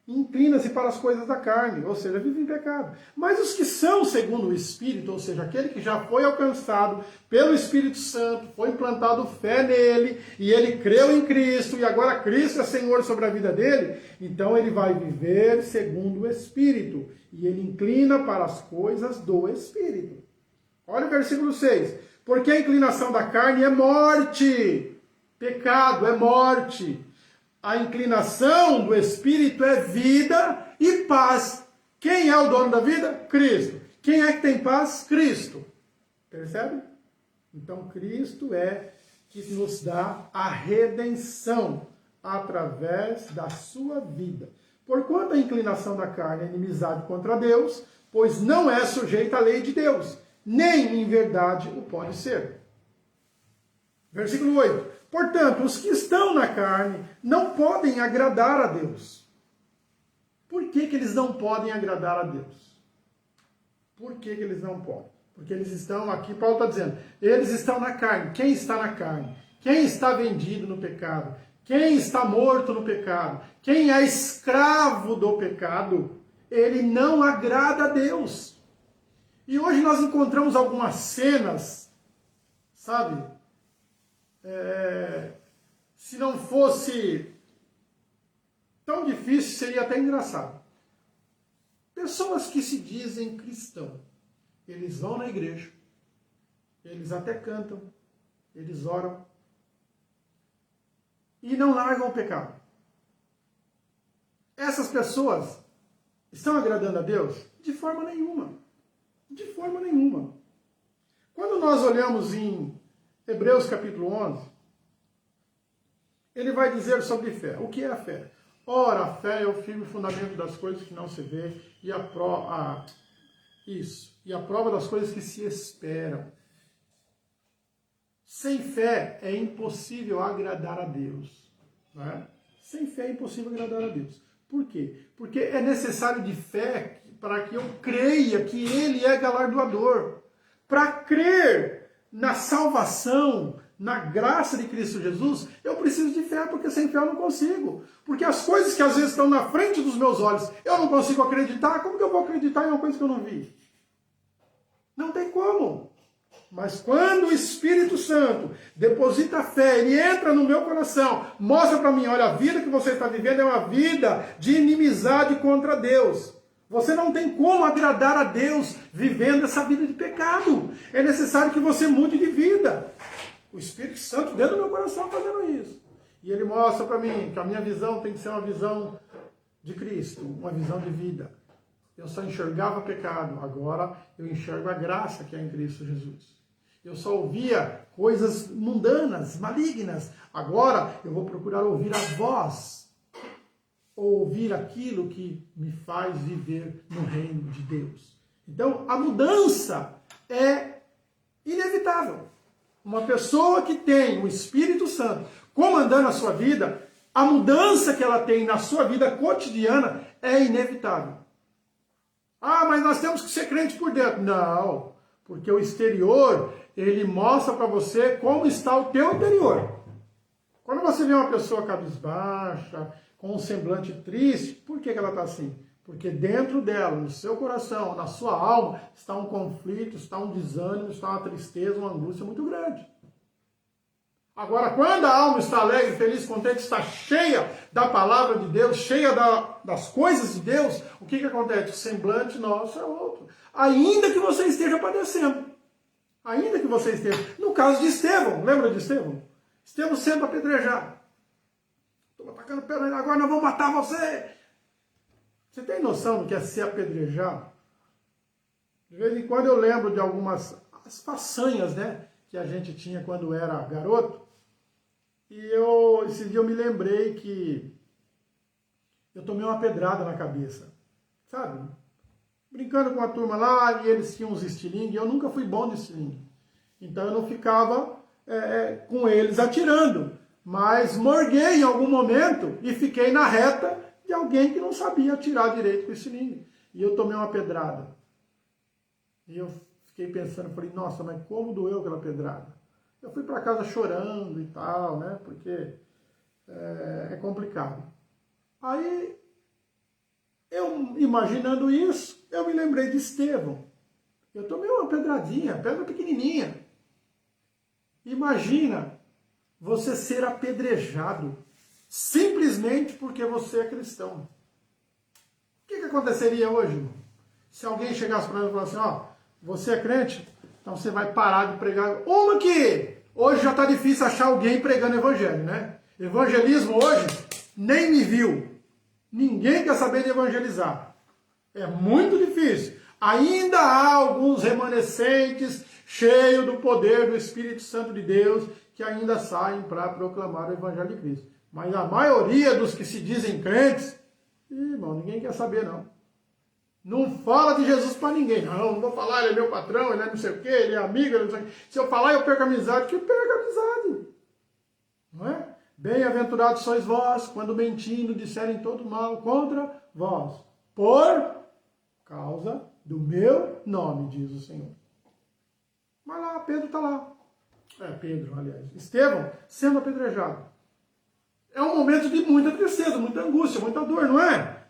inclinam-se para as coisas da carne, ou seja, vivem em pecado. Mas os que são segundo o Espírito, ou seja, aquele que já foi alcançado pelo Espírito Santo, foi implantado fé nele, e ele creu em Cristo, e agora Cristo é Senhor sobre a vida dele, então ele vai viver segundo o Espírito, e ele inclina para as coisas do Espírito. Olha o versículo 6. Porque a inclinação da carne é morte, pecado é morte. A inclinação do Espírito é vida e paz. Quem é o dono da vida? Cristo. Quem é que tem paz? Cristo. Percebe? Então, Cristo é que nos dá a redenção através da sua vida. Porquanto a inclinação da carne é inimizade contra Deus, pois não é sujeita à lei de Deus, nem em verdade o pode ser. Versículo 8. Portanto, os que estão na carne não podem agradar a Deus. Por que eles não podem agradar a Deus? Por que eles não podem? Porque eles estão, aqui Paulo está dizendo, eles estão na carne. Quem está na carne? Quem está vendido no pecado? Quem está morto no pecado? Quem é escravo do pecado? Ele não agrada a Deus. E hoje nós encontramos algumas cenas, sabe? Se não fosse tão difícil, seria até engraçado. Pessoas que se dizem cristãos, eles vão na igreja, eles até cantam, eles oram, e não largam o pecado. Essas pessoas estão agradando a Deus? De forma nenhuma. De forma nenhuma. Quando nós olhamos em Hebreus capítulo 11, ele vai dizer sobre fé. O que é a fé? Ora, a fé é o firme fundamento das coisas que não se vê e a prova das coisas que se esperam. Sem fé é impossível agradar a Deus. Né? Sem fé é impossível agradar a Deus. Por quê? Porque é necessário de fé para que eu creia que Ele é galardoador. Para crer na salvação, na graça de Cristo Jesus, eu preciso de fé, porque sem fé eu não consigo. Porque as coisas que às vezes estão na frente dos meus olhos, eu não consigo acreditar. Como que eu vou acreditar em uma coisa que eu não vi? Não tem como. Mas quando o Espírito Santo deposita a fé, ele entra no meu coração, mostra para mim, olha, a vida que você está vivendo é uma vida de inimizade contra Deus. Você não tem como agradar a Deus vivendo essa vida de pecado. É necessário que você mude de vida. O Espírito Santo dentro do meu coração fazendo isso. E ele mostra para mim que a minha visão tem que ser uma visão de Cristo, uma visão de vida. Eu só enxergava pecado, agora eu enxergo a graça que é em Cristo Jesus. Eu só ouvia coisas mundanas, malignas. Agora eu vou procurar ouvir a voz, ouvir aquilo que me faz viver no reino de Deus. Então, a mudança é inevitável. Uma pessoa que tem o Espírito Santo comandando a sua vida, a mudança que ela tem na sua vida cotidiana é inevitável. Ah, mas nós temos que ser crentes por dentro. Não, porque o exterior, ele mostra para você como está o teu interior. Quando você vê uma pessoa cabisbaixa, com um semblante triste, por que ela está assim? Porque dentro dela, no seu coração, na sua alma, está um conflito, está um desânimo, está uma tristeza, uma angústia muito grande. Agora, quando a alma está alegre, feliz, contente, está cheia da palavra de Deus, cheia das coisas de Deus, o que acontece? O semblante nosso é outro. Ainda que você esteja padecendo. Ainda que você esteja. No caso de Estevão, lembra de Estevão? Estevão sendo apedrejado. Estou atacando pedra, agora nós vamos matar você. Você tem noção do que é ser apedrejado? De vez em quando eu lembro de algumas façanhas, né, que a gente tinha quando era garoto. E esse dia eu me lembrei que eu tomei uma pedrada na cabeça, sabe? Brincando com a turma lá, e eles tinham uns estilingues, e eu nunca fui bom de estilingue. Então eu não ficava com eles atirando, mas morguei em algum momento e fiquei na reta de alguém que não sabia atirar direito com o estilingue. E eu tomei uma pedrada. E eu fiquei pensando, falei, nossa, mas como doeu aquela pedrada? Eu fui para casa chorando e tal, né? Porque é complicado. Aí, eu imaginando isso, eu me lembrei de Estevão. Eu tomei uma pedradinha, pedra pequenininha. Imagina você ser apedrejado simplesmente porque você é cristão. O que aconteceria hoje, irmão? Se alguém chegasse para mim e falasse assim, ó, você é crente, então você vai parar de pregar. Uma que hoje já está difícil achar alguém pregando evangelho, né? Evangelismo hoje nem me viu. Ninguém quer saber de evangelizar. É muito difícil. Ainda há alguns remanescentes cheios do poder do Espírito Santo de Deus que ainda saem para proclamar o Evangelho de Cristo. Mas a maioria dos que se dizem crentes, irmão, ninguém quer saber não. Não fala de Jesus para ninguém. Não vou falar, ele é meu patrão, ele é não sei o quê, ele é amigo, ele não sei o quê. Se eu falar eu perco a amizade, que eu perco a amizade. Não é? Bem-aventurados sois vós, quando mentindo disserem todo mal contra vós, por causa do meu nome, diz o Senhor. Mas lá, Pedro está lá. Pedro, aliás. Estevão sendo apedrejado. É um momento de muita tristeza, muita angústia, muita dor, não é?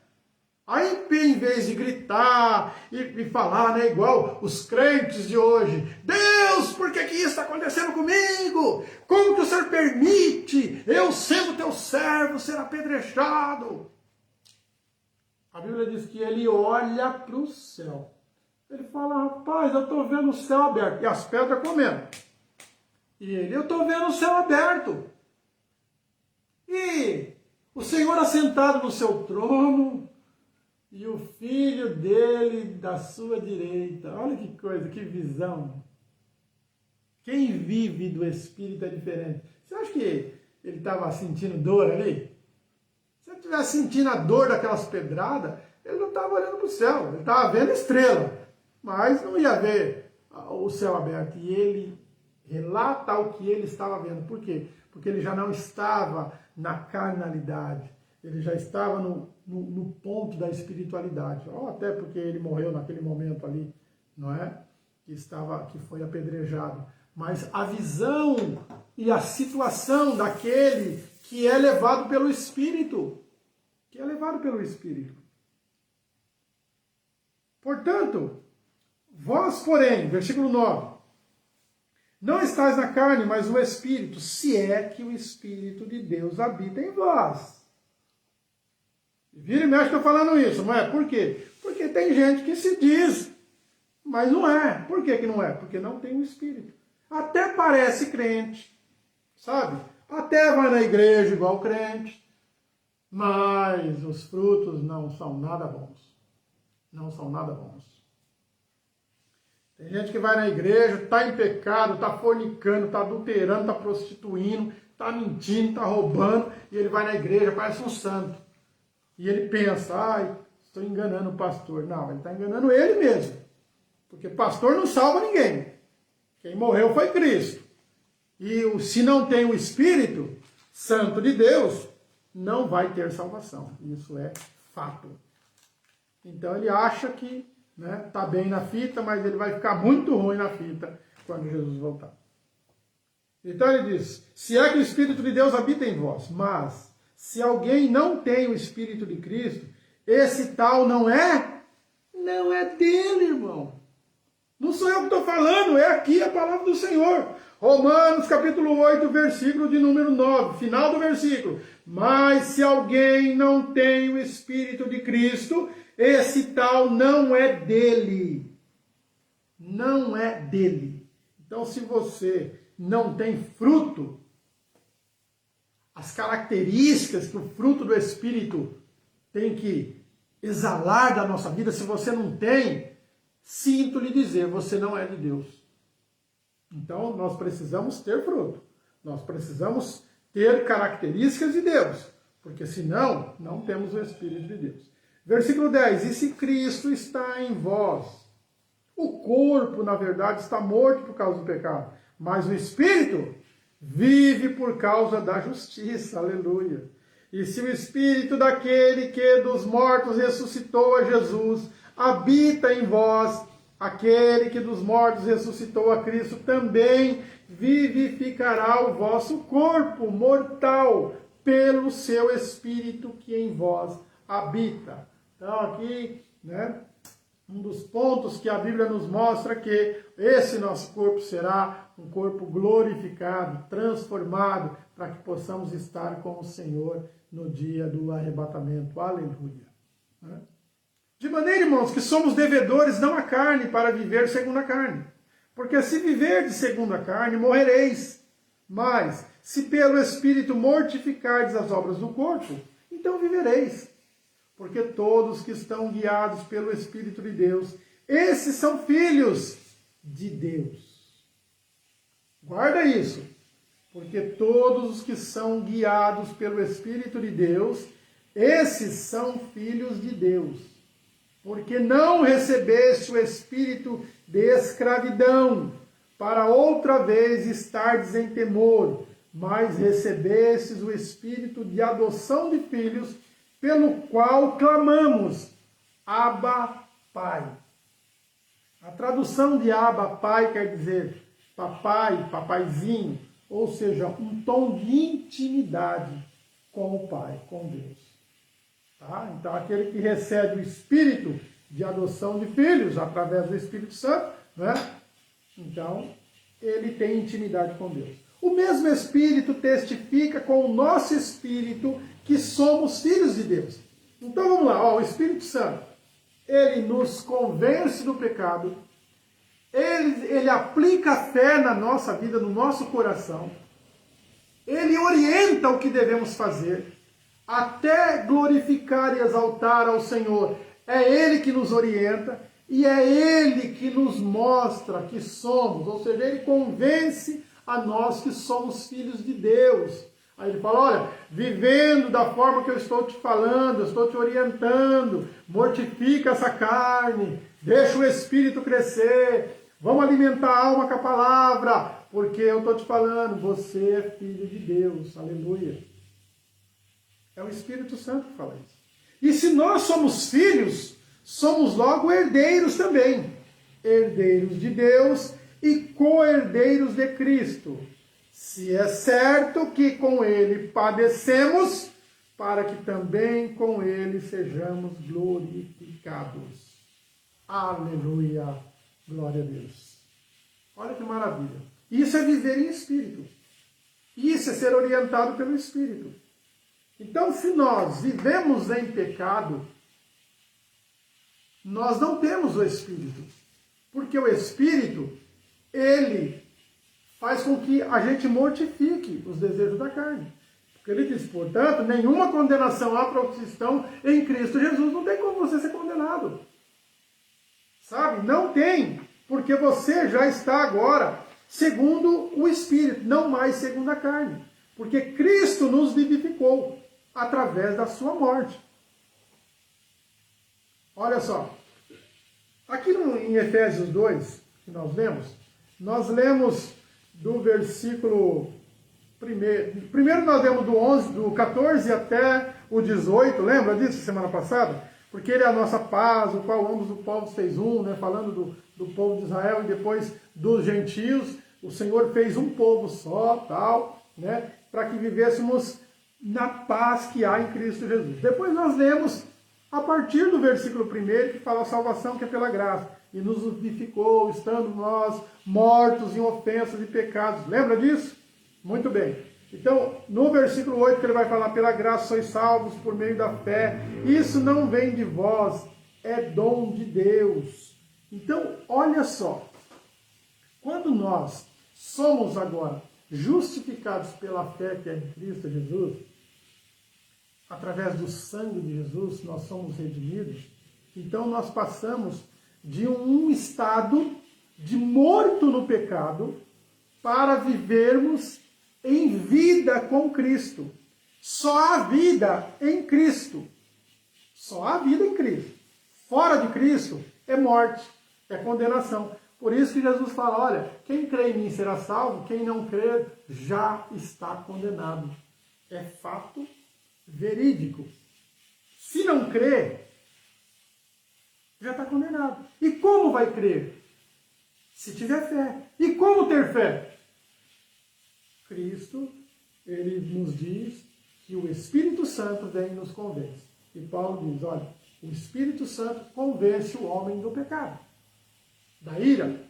Aí, em vez de gritar e falar, né, igual os crentes de hoje, Deus, por que isso está acontecendo comigo? Como que o Senhor permite eu, sendo teu servo, ser apedrejado? A Bíblia diz que ele olha para o céu. Ele fala, rapaz, eu estou vendo o céu aberto. E as pedras comendo. E ele, eu estou vendo o céu aberto. E o Senhor assentado no seu trono. E o filho dele da sua direita. Olha que coisa, que visão. Quem vive do Espírito é diferente. Você acha que ele estava sentindo dor ali? Se ele estivesse sentindo a dor daquelas pedradas, ele não estava olhando para o céu. Ele estava vendo estrela. Mas não ia ver o céu aberto. E ele relata o que ele estava vendo. Por quê? Porque ele já não estava na carnalidade. Ele já estava no ponto da espiritualidade. Ou até porque ele morreu naquele momento ali, não é? Que foi apedrejado. Mas a visão e a situação daquele que é levado pelo Espírito. Que é levado pelo Espírito. Portanto, vós, porém, versículo 9, não estáis na carne, mas no Espírito, se é que o Espírito de Deus habita em vós. Vira e mexe, estou falando isso, não é? Por quê? Porque tem gente que se diz, mas não é. Por que que não é? Porque não tem o Espírito. Até parece crente, sabe? Até vai na igreja igual crente, mas os frutos não são nada bons. Não são nada bons. Tem gente que vai na igreja, está em pecado, está fornicando, está adulterando, está prostituindo, está mentindo, está roubando, e ele vai na igreja, parece um santo. E ele pensa, estou enganando o pastor. Não, ele está enganando ele mesmo. Porque pastor não salva ninguém. Quem morreu foi Cristo. E se não tem o Espírito Santo de Deus, não vai ter salvação. Isso é fato. Então ele acha que está bem na fita, mas ele vai ficar muito ruim na fita quando Jesus voltar. Então ele diz, se é que o Espírito de Deus habita em vós, mas se alguém não tem o Espírito de Cristo, esse tal não é dele, irmão. Não sou eu que estou falando, é aqui a palavra do Senhor. Romanos capítulo 8, versículo de número 9, final do versículo. Mas se alguém não tem o Espírito de Cristo, esse tal não é dele. Não é dele. Então, se você não tem fruto, as características que o fruto do Espírito tem que exalar da nossa vida, se você não tem, sinto lhe dizer, você não é de Deus. Então, nós precisamos ter fruto. Nós precisamos ter características de Deus. porque senão não temos o Espírito de Deus. Versículo 10, e se Cristo está em vós, o corpo, na verdade, está morto por causa do pecado, mas o Espírito vive por causa da justiça, aleluia. E se o Espírito daquele que dos mortos ressuscitou a Jesus habita em vós, aquele que dos mortos ressuscitou a Cristo também vivificará o vosso corpo mortal pelo seu Espírito que em vós habita. Então aqui, um dos pontos que a Bíblia nos mostra que esse nosso corpo será um corpo glorificado, transformado, para que possamos estar com o Senhor no dia do arrebatamento. Aleluia. De maneira, irmãos, que somos devedores não à carne para viver segundo a carne. Porque se viverdes segundo a carne, morrereis. Mas, se pelo Espírito mortificardes as obras do corpo, então vivereis. Porque todos que estão guiados pelo Espírito de Deus, esses são filhos de Deus. Guarda isso. Porque todos os que são guiados pelo Espírito de Deus, esses são filhos de Deus. Porque não recebeste o espírito de escravidão, para outra vez estardes em temor, mas recebestes o espírito de adoção de filhos, pelo qual clamamos, Abba, Pai. A tradução de Abba, Pai, quer dizer papai, papaizinho, ou seja, um tom de intimidade com o Pai, com Deus. Tá? Então, aquele que recebe o espírito de adoção de filhos, através do Espírito Santo, então, ele tem intimidade com Deus. O mesmo Espírito testifica com o nosso espírito que somos filhos de Deus. Então, vamos lá, o Espírito Santo, ele nos convence do pecado, ele aplica a fé na nossa vida, no nosso coração, ele orienta o que devemos fazer, até glorificar e exaltar ao Senhor. É Ele que nos orienta e é Ele que nos mostra que somos, ou seja, Ele convence a nós que somos filhos de Deus. Aí Ele fala, olha, vivendo da forma que eu estou te falando, eu estou te orientando, mortifica essa carne, deixa o Espírito crescer, vamos alimentar a alma com a palavra, porque eu estou te falando, você é filho de Deus, aleluia. É o Espírito Santo que fala isso. E se nós somos filhos, somos logo herdeiros também. Herdeiros de Deus e co-herdeiros de Cristo. Se é certo que com Ele padecemos, para que também com Ele sejamos glorificados. Aleluia! Glória a Deus. Olha que maravilha. Isso é viver em Espírito. Isso é ser orientado pelo Espírito. Então, se nós vivemos em pecado, nós não temos o Espírito. Porque o Espírito, ele faz com que a gente mortifique os desejos da carne. Porque ele diz, portanto, nenhuma condenação há para os que estão em Cristo Jesus. Não tem como você ser condenado. Sabe? Não tem. Porque você já está agora segundo o Espírito, não mais segundo a carne. Porque Cristo nos vivificou através da sua morte. Olha só. Aqui em Efésios 2, que nós lemos do versículo 1. Primeiro nós lemos do 14 até o 18, lembra disso semana passada? Porque ele é a nossa paz, o qual ambos o povo fez um, falando do povo de Israel e depois dos gentios. O Senhor fez um povo só, tal, para que vivêssemos na paz que há em Cristo Jesus. Depois nós lemos a partir do versículo 1, que fala a salvação que é pela graça. E nos vivificou, estando nós mortos em ofensas e pecados. Lembra disso? Muito bem. Então, no versículo 8, que ele vai falar, pela graça sois salvos por meio da fé. Isso não vem de vós, é dom de Deus. Então, olha só. Quando nós somos agora justificados pela fé que é em Cristo Jesus, através do sangue de Jesus, nós somos redimidos, então nós passamos de um estado de morto no pecado para vivermos em vida com Cristo. Só há vida em Cristo. Só há vida em Cristo. Fora de Cristo é morte, é condenação. Por isso que Jesus fala, olha, quem crê em mim será salvo, quem não crer já está condenado. É fato verídico. Se não crer, já está condenado. E como vai crer? Se tiver fé. E como ter fé? Cristo, ele nos diz que o Espírito Santo vem e nos convence. E Paulo diz, olha, o Espírito Santo convence o homem do pecado, da ira,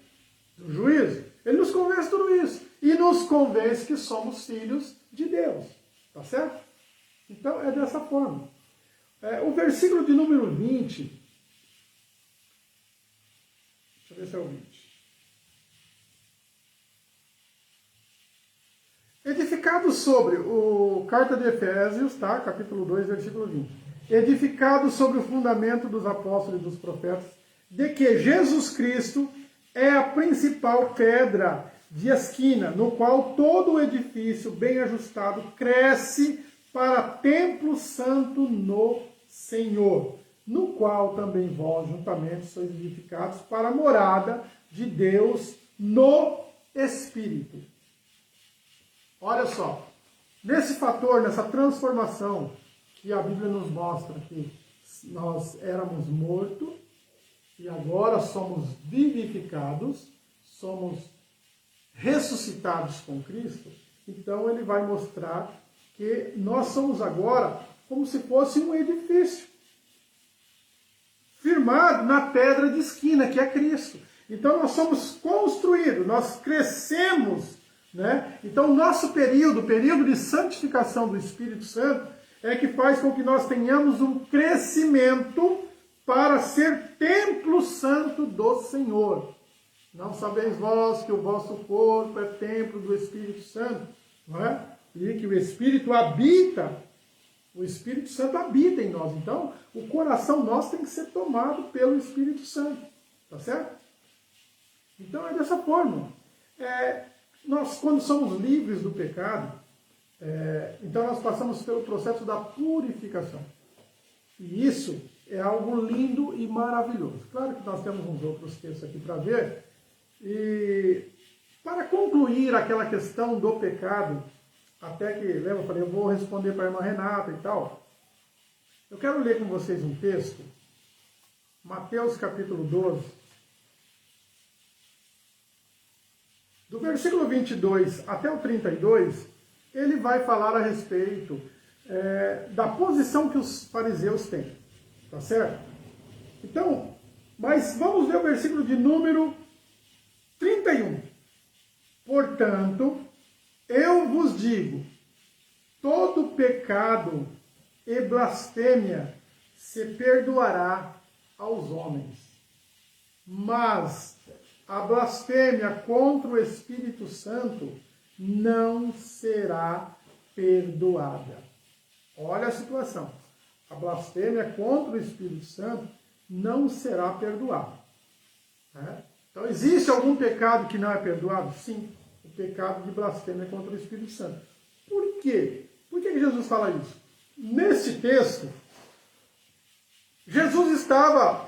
do juízo. Ele nos convence tudo isso. E nos convence que somos filhos de Deus. Tá certo? Então é dessa forma. O versículo de número 20. Deixa eu ver se é o 20. Edificado sobre carta de Efésios, tá? Capítulo 2, versículo 20. Edificado sobre o fundamento dos apóstolos e dos profetas, de que Jesus Cristo é a principal pedra de esquina, no qual todo o edifício bem ajustado cresce para templo santo no Senhor, no qual também vós juntamente sois edificados para a morada de Deus no Espírito. Olha só, nesse fator, nessa transformação que a Bíblia nos mostra que nós éramos mortos e agora somos vivificados, somos ressuscitados com Cristo, então ele vai mostrar que nós somos agora como se fosse um edifício firmado na pedra de esquina, que é Cristo. Então nós somos construídos, nós crescemos, né? Então o nosso período, o período de santificação do Espírito Santo, é que faz com que nós tenhamos um crescimento para ser templo santo do Senhor. Não sabeis vós que o vosso corpo é templo do Espírito Santo, não é? E que o Espírito Santo habita em nós. Então, o coração nosso tem que ser tomado pelo Espírito Santo, tá certo? Então, é dessa forma. Nós, quando somos livres do pecado, então nós passamos pelo processo da purificação. E isso é algo lindo e maravilhoso. Claro que nós temos uns outros textos aqui para ver. E para concluir aquela questão do pecado, até que, lembra, eu falei, eu vou responder para a irmã Renata e tal. Eu quero ler com vocês um texto, Mateus capítulo 12, do versículo 22 até o 32, ele vai falar a respeito da posição que os fariseus têm, tá certo? Então, mas vamos ver o versículo de número 31. Portanto, eu vos digo, todo pecado e blasfêmia se perdoará aos homens, mas a blasfêmia contra o Espírito Santo não será perdoada. Olha a situação. A blasfêmia contra o Espírito Santo não será perdoada. Então, existe algum pecado que não é perdoado? Sim, o pecado de blasfêmia contra o Espírito Santo. Por quê? Por que Jesus fala isso? Nesse texto, Jesus estava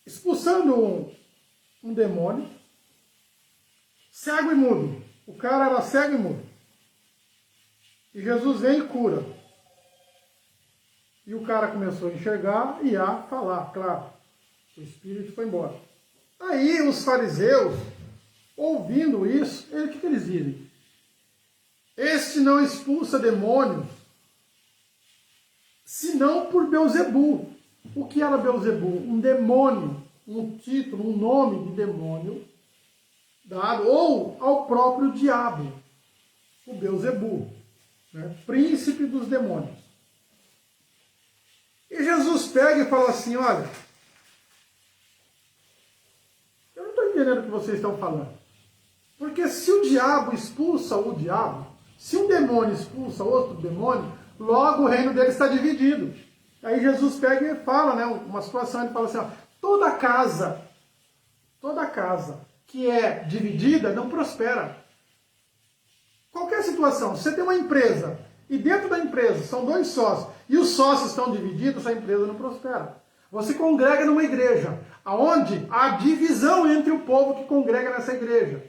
expulsando um demônio, cego e mudo. O cara era cego e mudo. E Jesus vem e cura. E o cara começou a enxergar e a falar, claro. O espírito foi embora. Aí os fariseus, ouvindo isso, o que eles dizem? Este não expulsa demônios, senão por Beelzebul. O que era Beelzebul? Um demônio, um título, um nome de demônio dado, ou ao próprio diabo, o Beelzebul, né? Príncipe dos demônios. E Jesus pega e fala assim, olha, eu não estou entendendo o que vocês estão falando. Porque se o diabo expulsa o diabo, se um demônio expulsa outro demônio, logo o reino dele está dividido. Aí Jesus pega e fala, né, uma situação, ele fala assim, ó, toda casa Toda casa que é dividida não prospera. Qualquer situação, se você tem uma empresa e dentro da empresa são dois sócios e os sócios estão divididos, essa empresa não prospera. Você congrega numa igreja, aonde há divisão entre o povo que congrega nessa igreja.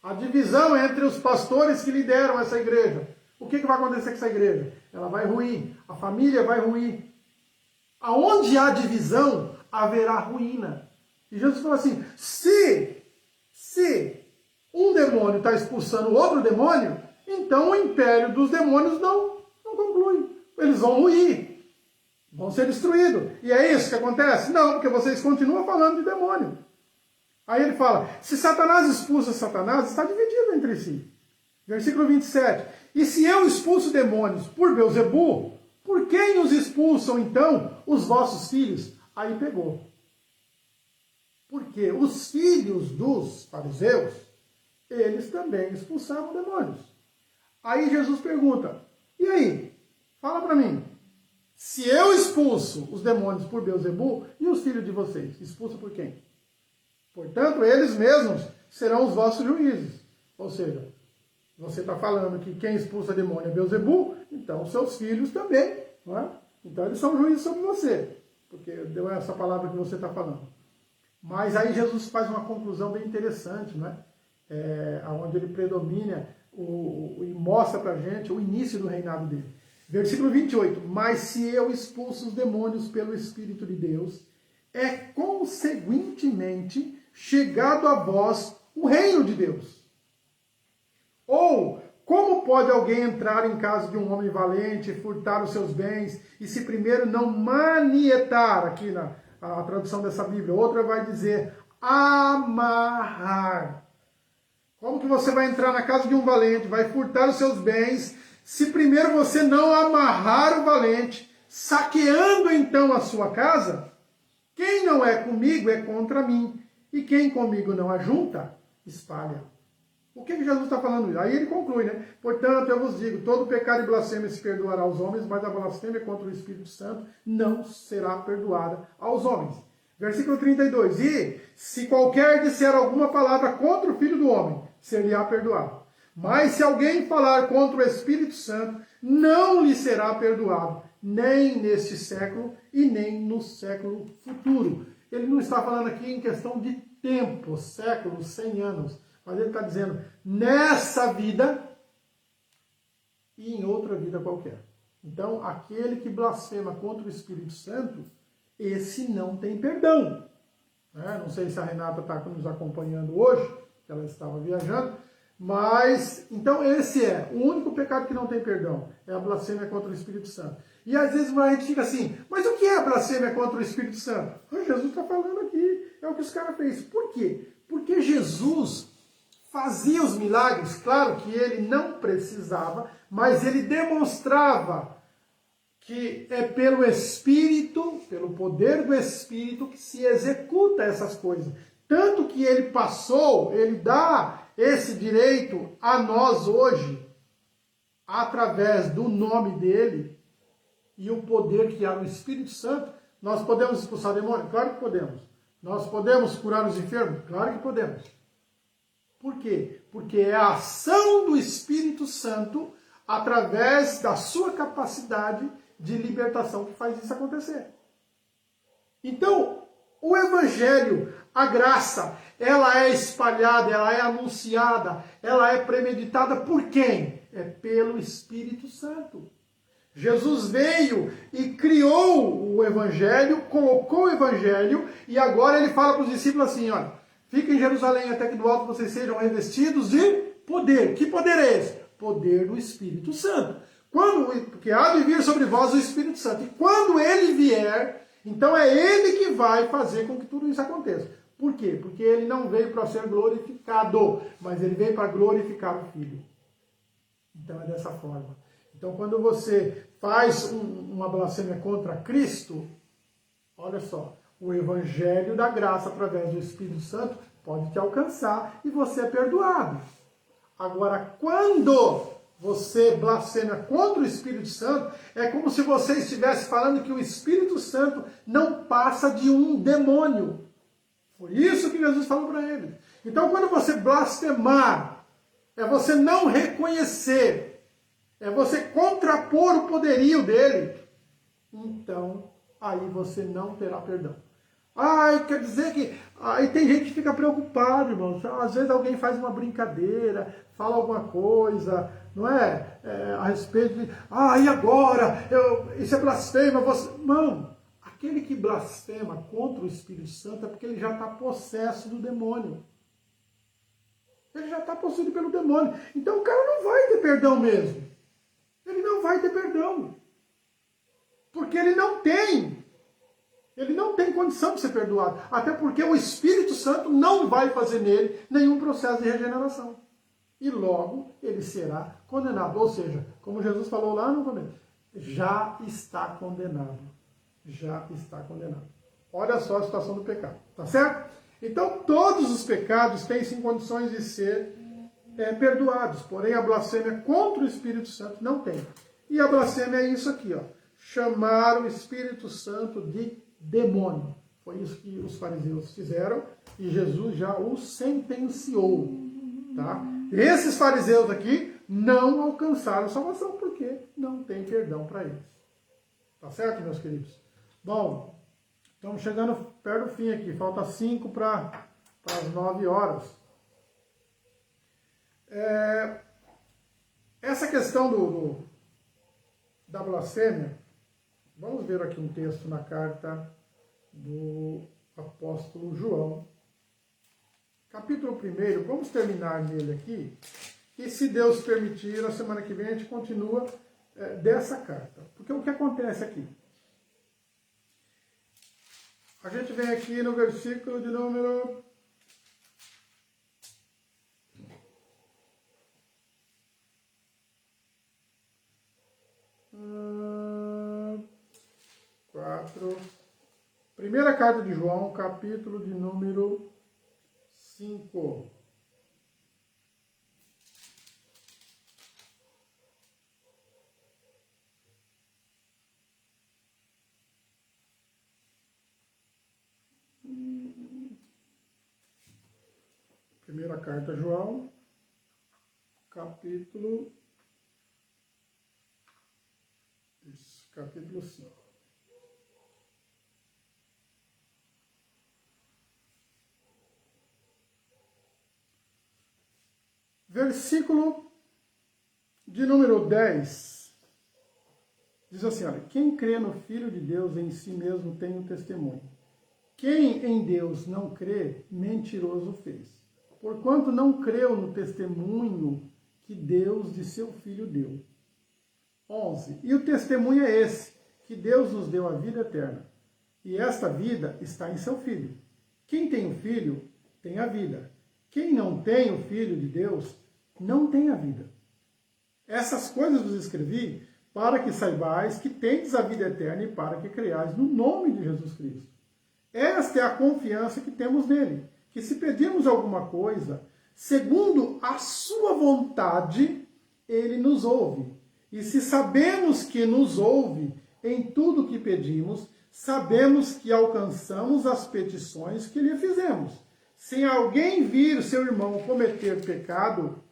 A divisão entre os pastores que lideram essa igreja. O que vai acontecer com essa igreja? Ela vai ruir, a família vai ruir. Aonde há divisão, haverá ruína. E Jesus falou assim, se um demônio está expulsando outro demônio, então o império dos demônios não conclui. Eles vão ruir, vão ser destruídos. E é isso que acontece? Não, porque vocês continuam falando de demônio. Aí ele fala, se Satanás expulsa Satanás, está dividido entre si. Versículo 27. E se eu expulso demônios por Beelzebu, por quem os expulsam então os vossos filhos? Aí pegou. Porque os filhos dos fariseus, eles também expulsavam demônios. Aí Jesus pergunta, e aí? Fala para mim. Se eu expulso os demônios por Beelzebu, e os filhos de vocês? Expulsa por quem? Portanto, eles mesmos serão os vossos juízes. Ou seja, você está falando que quem expulsa demônio é Beelzebu, então seus filhos também. Não é? Então eles são juízes sobre você. Porque deu essa palavra que você está falando. Mas aí Jesus faz uma conclusão bem interessante, né? Onde ele predomina e mostra para a gente o início do reinado dele. Versículo 28. Mas se eu expulso os demônios pelo Espírito de Deus, é conseguintemente chegado a vós o reino de Deus. Ou, como pode alguém entrar em casa de um homem valente, furtar os seus bens, e se primeiro não manietar, aqui a tradução dessa Bíblia, outra vai dizer amarrar. Como que você vai entrar na casa de um valente, vai furtar os seus bens, se primeiro você não amarrar o valente, saqueando então a sua casa? Quem não é comigo é contra mim, e quem comigo não ajunta, espalha. O que Jesus está falando? Aí ele conclui, né? Portanto, eu vos digo, todo pecado e blasfêmia se perdoará aos homens, mas a blasfêmia contra o Espírito Santo não será perdoada aos homens. Versículo 32. E se qualquer disser alguma palavra contra o Filho do Homem, ser-lhe-á perdoado. Mas se alguém falar contra o Espírito Santo, não lhe será perdoado, nem neste século e nem no século futuro. Ele não está falando aqui em questão de tempo, séculos, 100 anos. Mas ele está dizendo, nessa vida e em outra vida qualquer. Então, aquele que blasfema contra o Espírito Santo, esse não tem perdão. Não sei se a Renata está nos acompanhando hoje, que ela estava viajando, mas, então esse é o único pecado que não tem perdão, é a blasfêmia contra o Espírito Santo. E às vezes a gente fica assim, mas o que é a blasfêmia contra o Espírito Santo? Jesus está falando aqui, é o que os caras fez. Por quê? Porque Jesus fazia os milagres, claro que ele não precisava, mas ele demonstrava que é pelo Espírito, pelo poder do Espírito, que se executa essas coisas. Tanto que ele passou, ele dá esse direito a nós hoje, através do nome dele e o poder que há no Espírito Santo. Nós podemos expulsar demônio? Claro que podemos. Nós podemos curar os enfermos? Claro que podemos. Por quê? Porque é a ação do Espírito Santo, através da sua capacidade de libertação, que faz isso acontecer. Então, o Evangelho, a graça, ela é espalhada, ela é anunciada, ela é premeditada por quem? É pelo Espírito Santo. Jesus veio e criou o Evangelho, colocou o Evangelho, e agora ele fala para os discípulos assim, olha, fiquem em Jerusalém até que do alto vocês sejam revestidos de poder. Que poder é esse? Poder do Espírito Santo. Porque há de vir sobre vós o Espírito Santo. E quando ele vier, então é ele que vai fazer com que tudo isso aconteça. Por quê? Porque ele não veio para ser glorificado, mas ele veio para glorificar o Filho. Então é dessa forma. Então quando você faz uma blasfêmia contra Cristo, olha só, o Evangelho da graça através do Espírito Santo pode te alcançar e você é perdoado. Agora, quando você blasfema contra o Espírito Santo, é como se você estivesse falando que o Espírito Santo não passa de um demônio. Foi isso que Jesus falou para eles. Então, quando você blasfemar, é você não reconhecer, é você contrapor o poderio dele, então, aí você não terá perdão. Ai, quer dizer que... Aí tem gente que fica preocupado, irmãos. Às vezes alguém faz uma brincadeira, fala alguma coisa, não é? A respeito de... e agora? Isso é blasfema. Não. Aquele que blasfema contra o Espírito Santo é porque ele já está possesso do demônio. Ele já está possuído pelo demônio. Então o cara não vai ter perdão mesmo. Ele não vai ter perdão. Porque ele não tem. Ele não tem condição de ser perdoado. Até porque o Espírito Santo não vai fazer nele nenhum processo de regeneração. E logo ele será condenado. Ou seja, como Jesus falou lá no começo, já está condenado. Já está condenado. Olha só a situação do pecado. Tá certo? Então todos os pecados têm sim condições de ser perdoados. Porém a blasfêmia contra o Espírito Santo não tem. E a blasfêmia é isso aqui, ó. Chamar o Espírito Santo de demônio. Foi isso que os fariseus fizeram e Jesus já os sentenciou. Tá? Esses fariseus aqui não alcançaram salvação porque não tem perdão para eles. Tá certo, meus queridos? Bom, estamos chegando perto do fim aqui. Falta 5 para as 9 horas. Essa questão da blasfêmia, vamos ver aqui um texto na carta do apóstolo João, capítulo 1, vamos terminar nele aqui, e se Deus permitir, na semana que vem a gente continua dessa carta. Porque o que acontece aqui? A gente vem aqui no versículo de número 4. Primeira carta de João, capítulo de número 5. Primeira carta a João, capítulo 5. Versículo de número 10, diz assim, olha, quem crê no Filho de Deus em si mesmo tem um testemunho. Quem em Deus não crê, mentiroso fez, porquanto não creu no testemunho que Deus de seu Filho deu. 11. E o testemunho é esse, que Deus nos deu a vida eterna, e esta vida está em seu Filho. Quem tem o Filho, tem a vida. Quem não tem o Filho de Deus, não tem a vida. Essas coisas vos escrevi para que saibais que tendes a vida eterna e para que creiais no nome de Jesus Cristo. Esta é a confiança que temos nele, que se pedirmos alguma coisa, segundo a sua vontade, ele nos ouve. E se sabemos que nos ouve em tudo o que pedimos, sabemos que alcançamos as petições que lhe fizemos. Se alguém vir seu irmão cometer pecado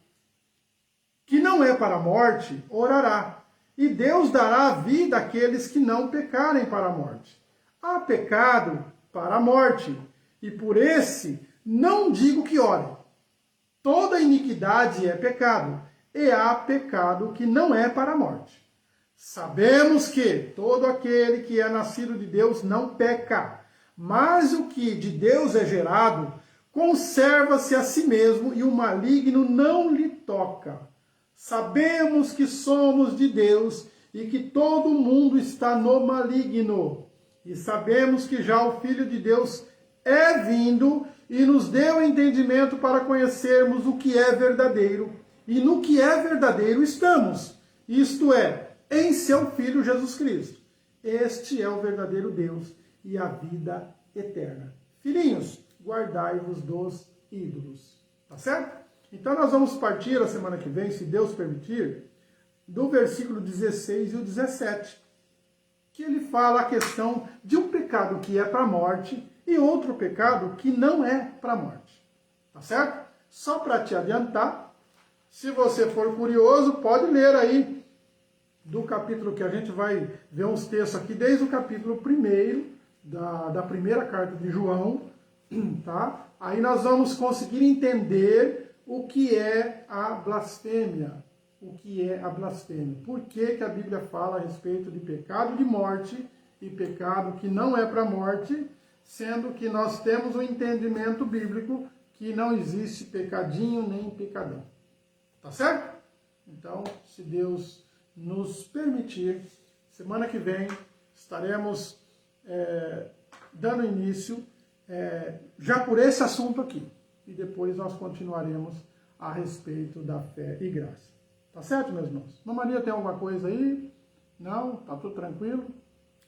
que não é para a morte, orará, e Deus dará a vida àqueles que não pecarem para a morte. Há pecado para a morte, e por esse não digo que ore. Toda iniquidade é pecado, e há pecado que não é para a morte. Sabemos que todo aquele que é nascido de Deus não peca, mas o que de Deus é gerado conserva-se a si mesmo, e o maligno não lhe toca. Sabemos que somos de Deus e que todo mundo está no maligno. E sabemos que já o Filho de Deus é vindo e nos deu entendimento para conhecermos o que é verdadeiro. E no que é verdadeiro estamos, isto é, em seu Filho Jesus Cristo. Este é o verdadeiro Deus e a vida eterna. Filhinhos, guardai-vos dos ídolos. Tá certo? Então nós vamos partir a semana que vem, se Deus permitir, do versículo 16 e o 17, que ele fala a questão de um pecado que é para a morte e outro pecado que não é para a morte. Tá certo? Só para te adiantar, se você for curioso, pode ler aí do capítulo que a gente vai ver uns textos aqui, desde o capítulo 1 da primeira carta de João, tá? Aí nós vamos conseguir entender o que é a blasfêmia. O que é a blasfêmia? Por que que a Bíblia fala a respeito de pecado de morte e pecado que não é para a morte, sendo que nós temos um entendimento bíblico que não existe pecadinho nem pecadão. Tá certo? Então, se Deus nos permitir, semana que vem estaremos dando início já por esse assunto aqui. E depois nós continuaremos a respeito da fé e graça. Tá certo, meus irmãos? Irmã Maria, tem alguma coisa aí? Não? Tá tudo tranquilo?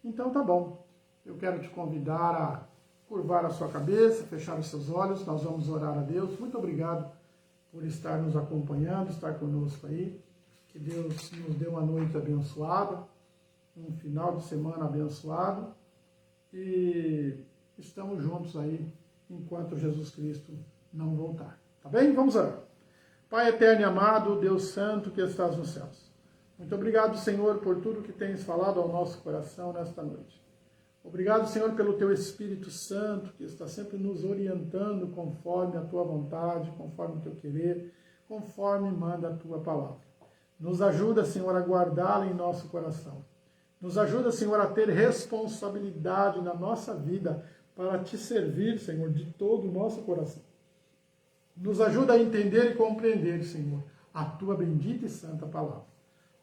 Então tá bom. Eu quero te convidar a curvar a sua cabeça, fechar os seus olhos. Nós vamos orar a Deus. Muito obrigado por estar nos acompanhando, estar conosco aí. Que Deus nos dê uma noite abençoada, um final de semana abençoado. E estamos juntos aí enquanto Jesus Cristo não voltar. Tá bem? Vamos orar. Pai eterno e amado, Deus santo que estás nos céus. Muito obrigado, Senhor, por tudo que tens falado ao nosso coração nesta noite. Obrigado, Senhor, pelo teu Espírito Santo, que está sempre nos orientando conforme a tua vontade, conforme o teu querer, conforme manda a tua palavra. Nos ajuda, Senhor, a guardá-la em nosso coração. Nos ajuda, Senhor, a ter responsabilidade na nossa vida para te servir, Senhor, de todo o nosso coração. Nos ajuda a entender e compreender, Senhor, a tua bendita e santa palavra.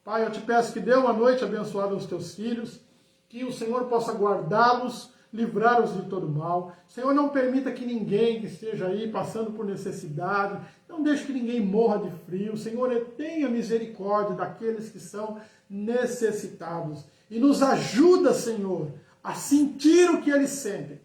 Pai, eu te peço que dê uma noite abençoada aos teus filhos, que o Senhor possa guardá-los, livrá-los de todo mal. Senhor, não permita que ninguém que esteja aí passando por necessidade, não deixe que ninguém morra de frio. Senhor, tenha misericórdia daqueles que são necessitados. E nos ajuda, Senhor, a sentir o que eles sentem.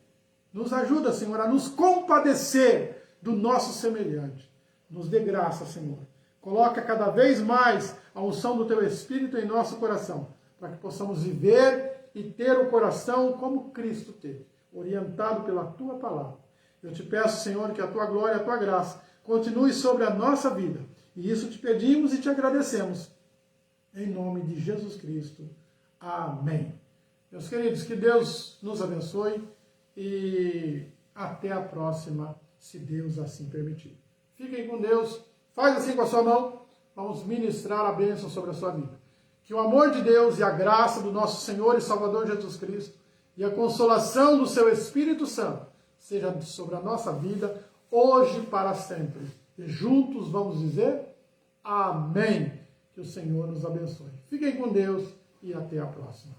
Nos ajuda, Senhor, a nos compadecer do nosso semelhante. Nos dê graça, Senhor. Coloca cada vez mais a unção do teu Espírito em nosso coração, para que possamos viver e ter o coração como Cristo teve, orientado pela tua palavra. Eu te peço, Senhor, que a tua glória e a tua graça continue sobre a nossa vida. E isso te pedimos e te agradecemos. Em nome de Jesus Cristo. Amém. Meus queridos, que Deus nos abençoe e até a próxima, se Deus assim permitir. Fiquem com Deus. Faz assim com a sua mão. Vamos ministrar a bênção sobre a sua vida. Que o amor de Deus e a graça do nosso Senhor e Salvador Jesus Cristo e a consolação do seu Espírito Santo seja sobre a nossa vida, hoje e para sempre. E juntos vamos dizer amém. Que o Senhor nos abençoe. Fiquem com Deus e até a próxima.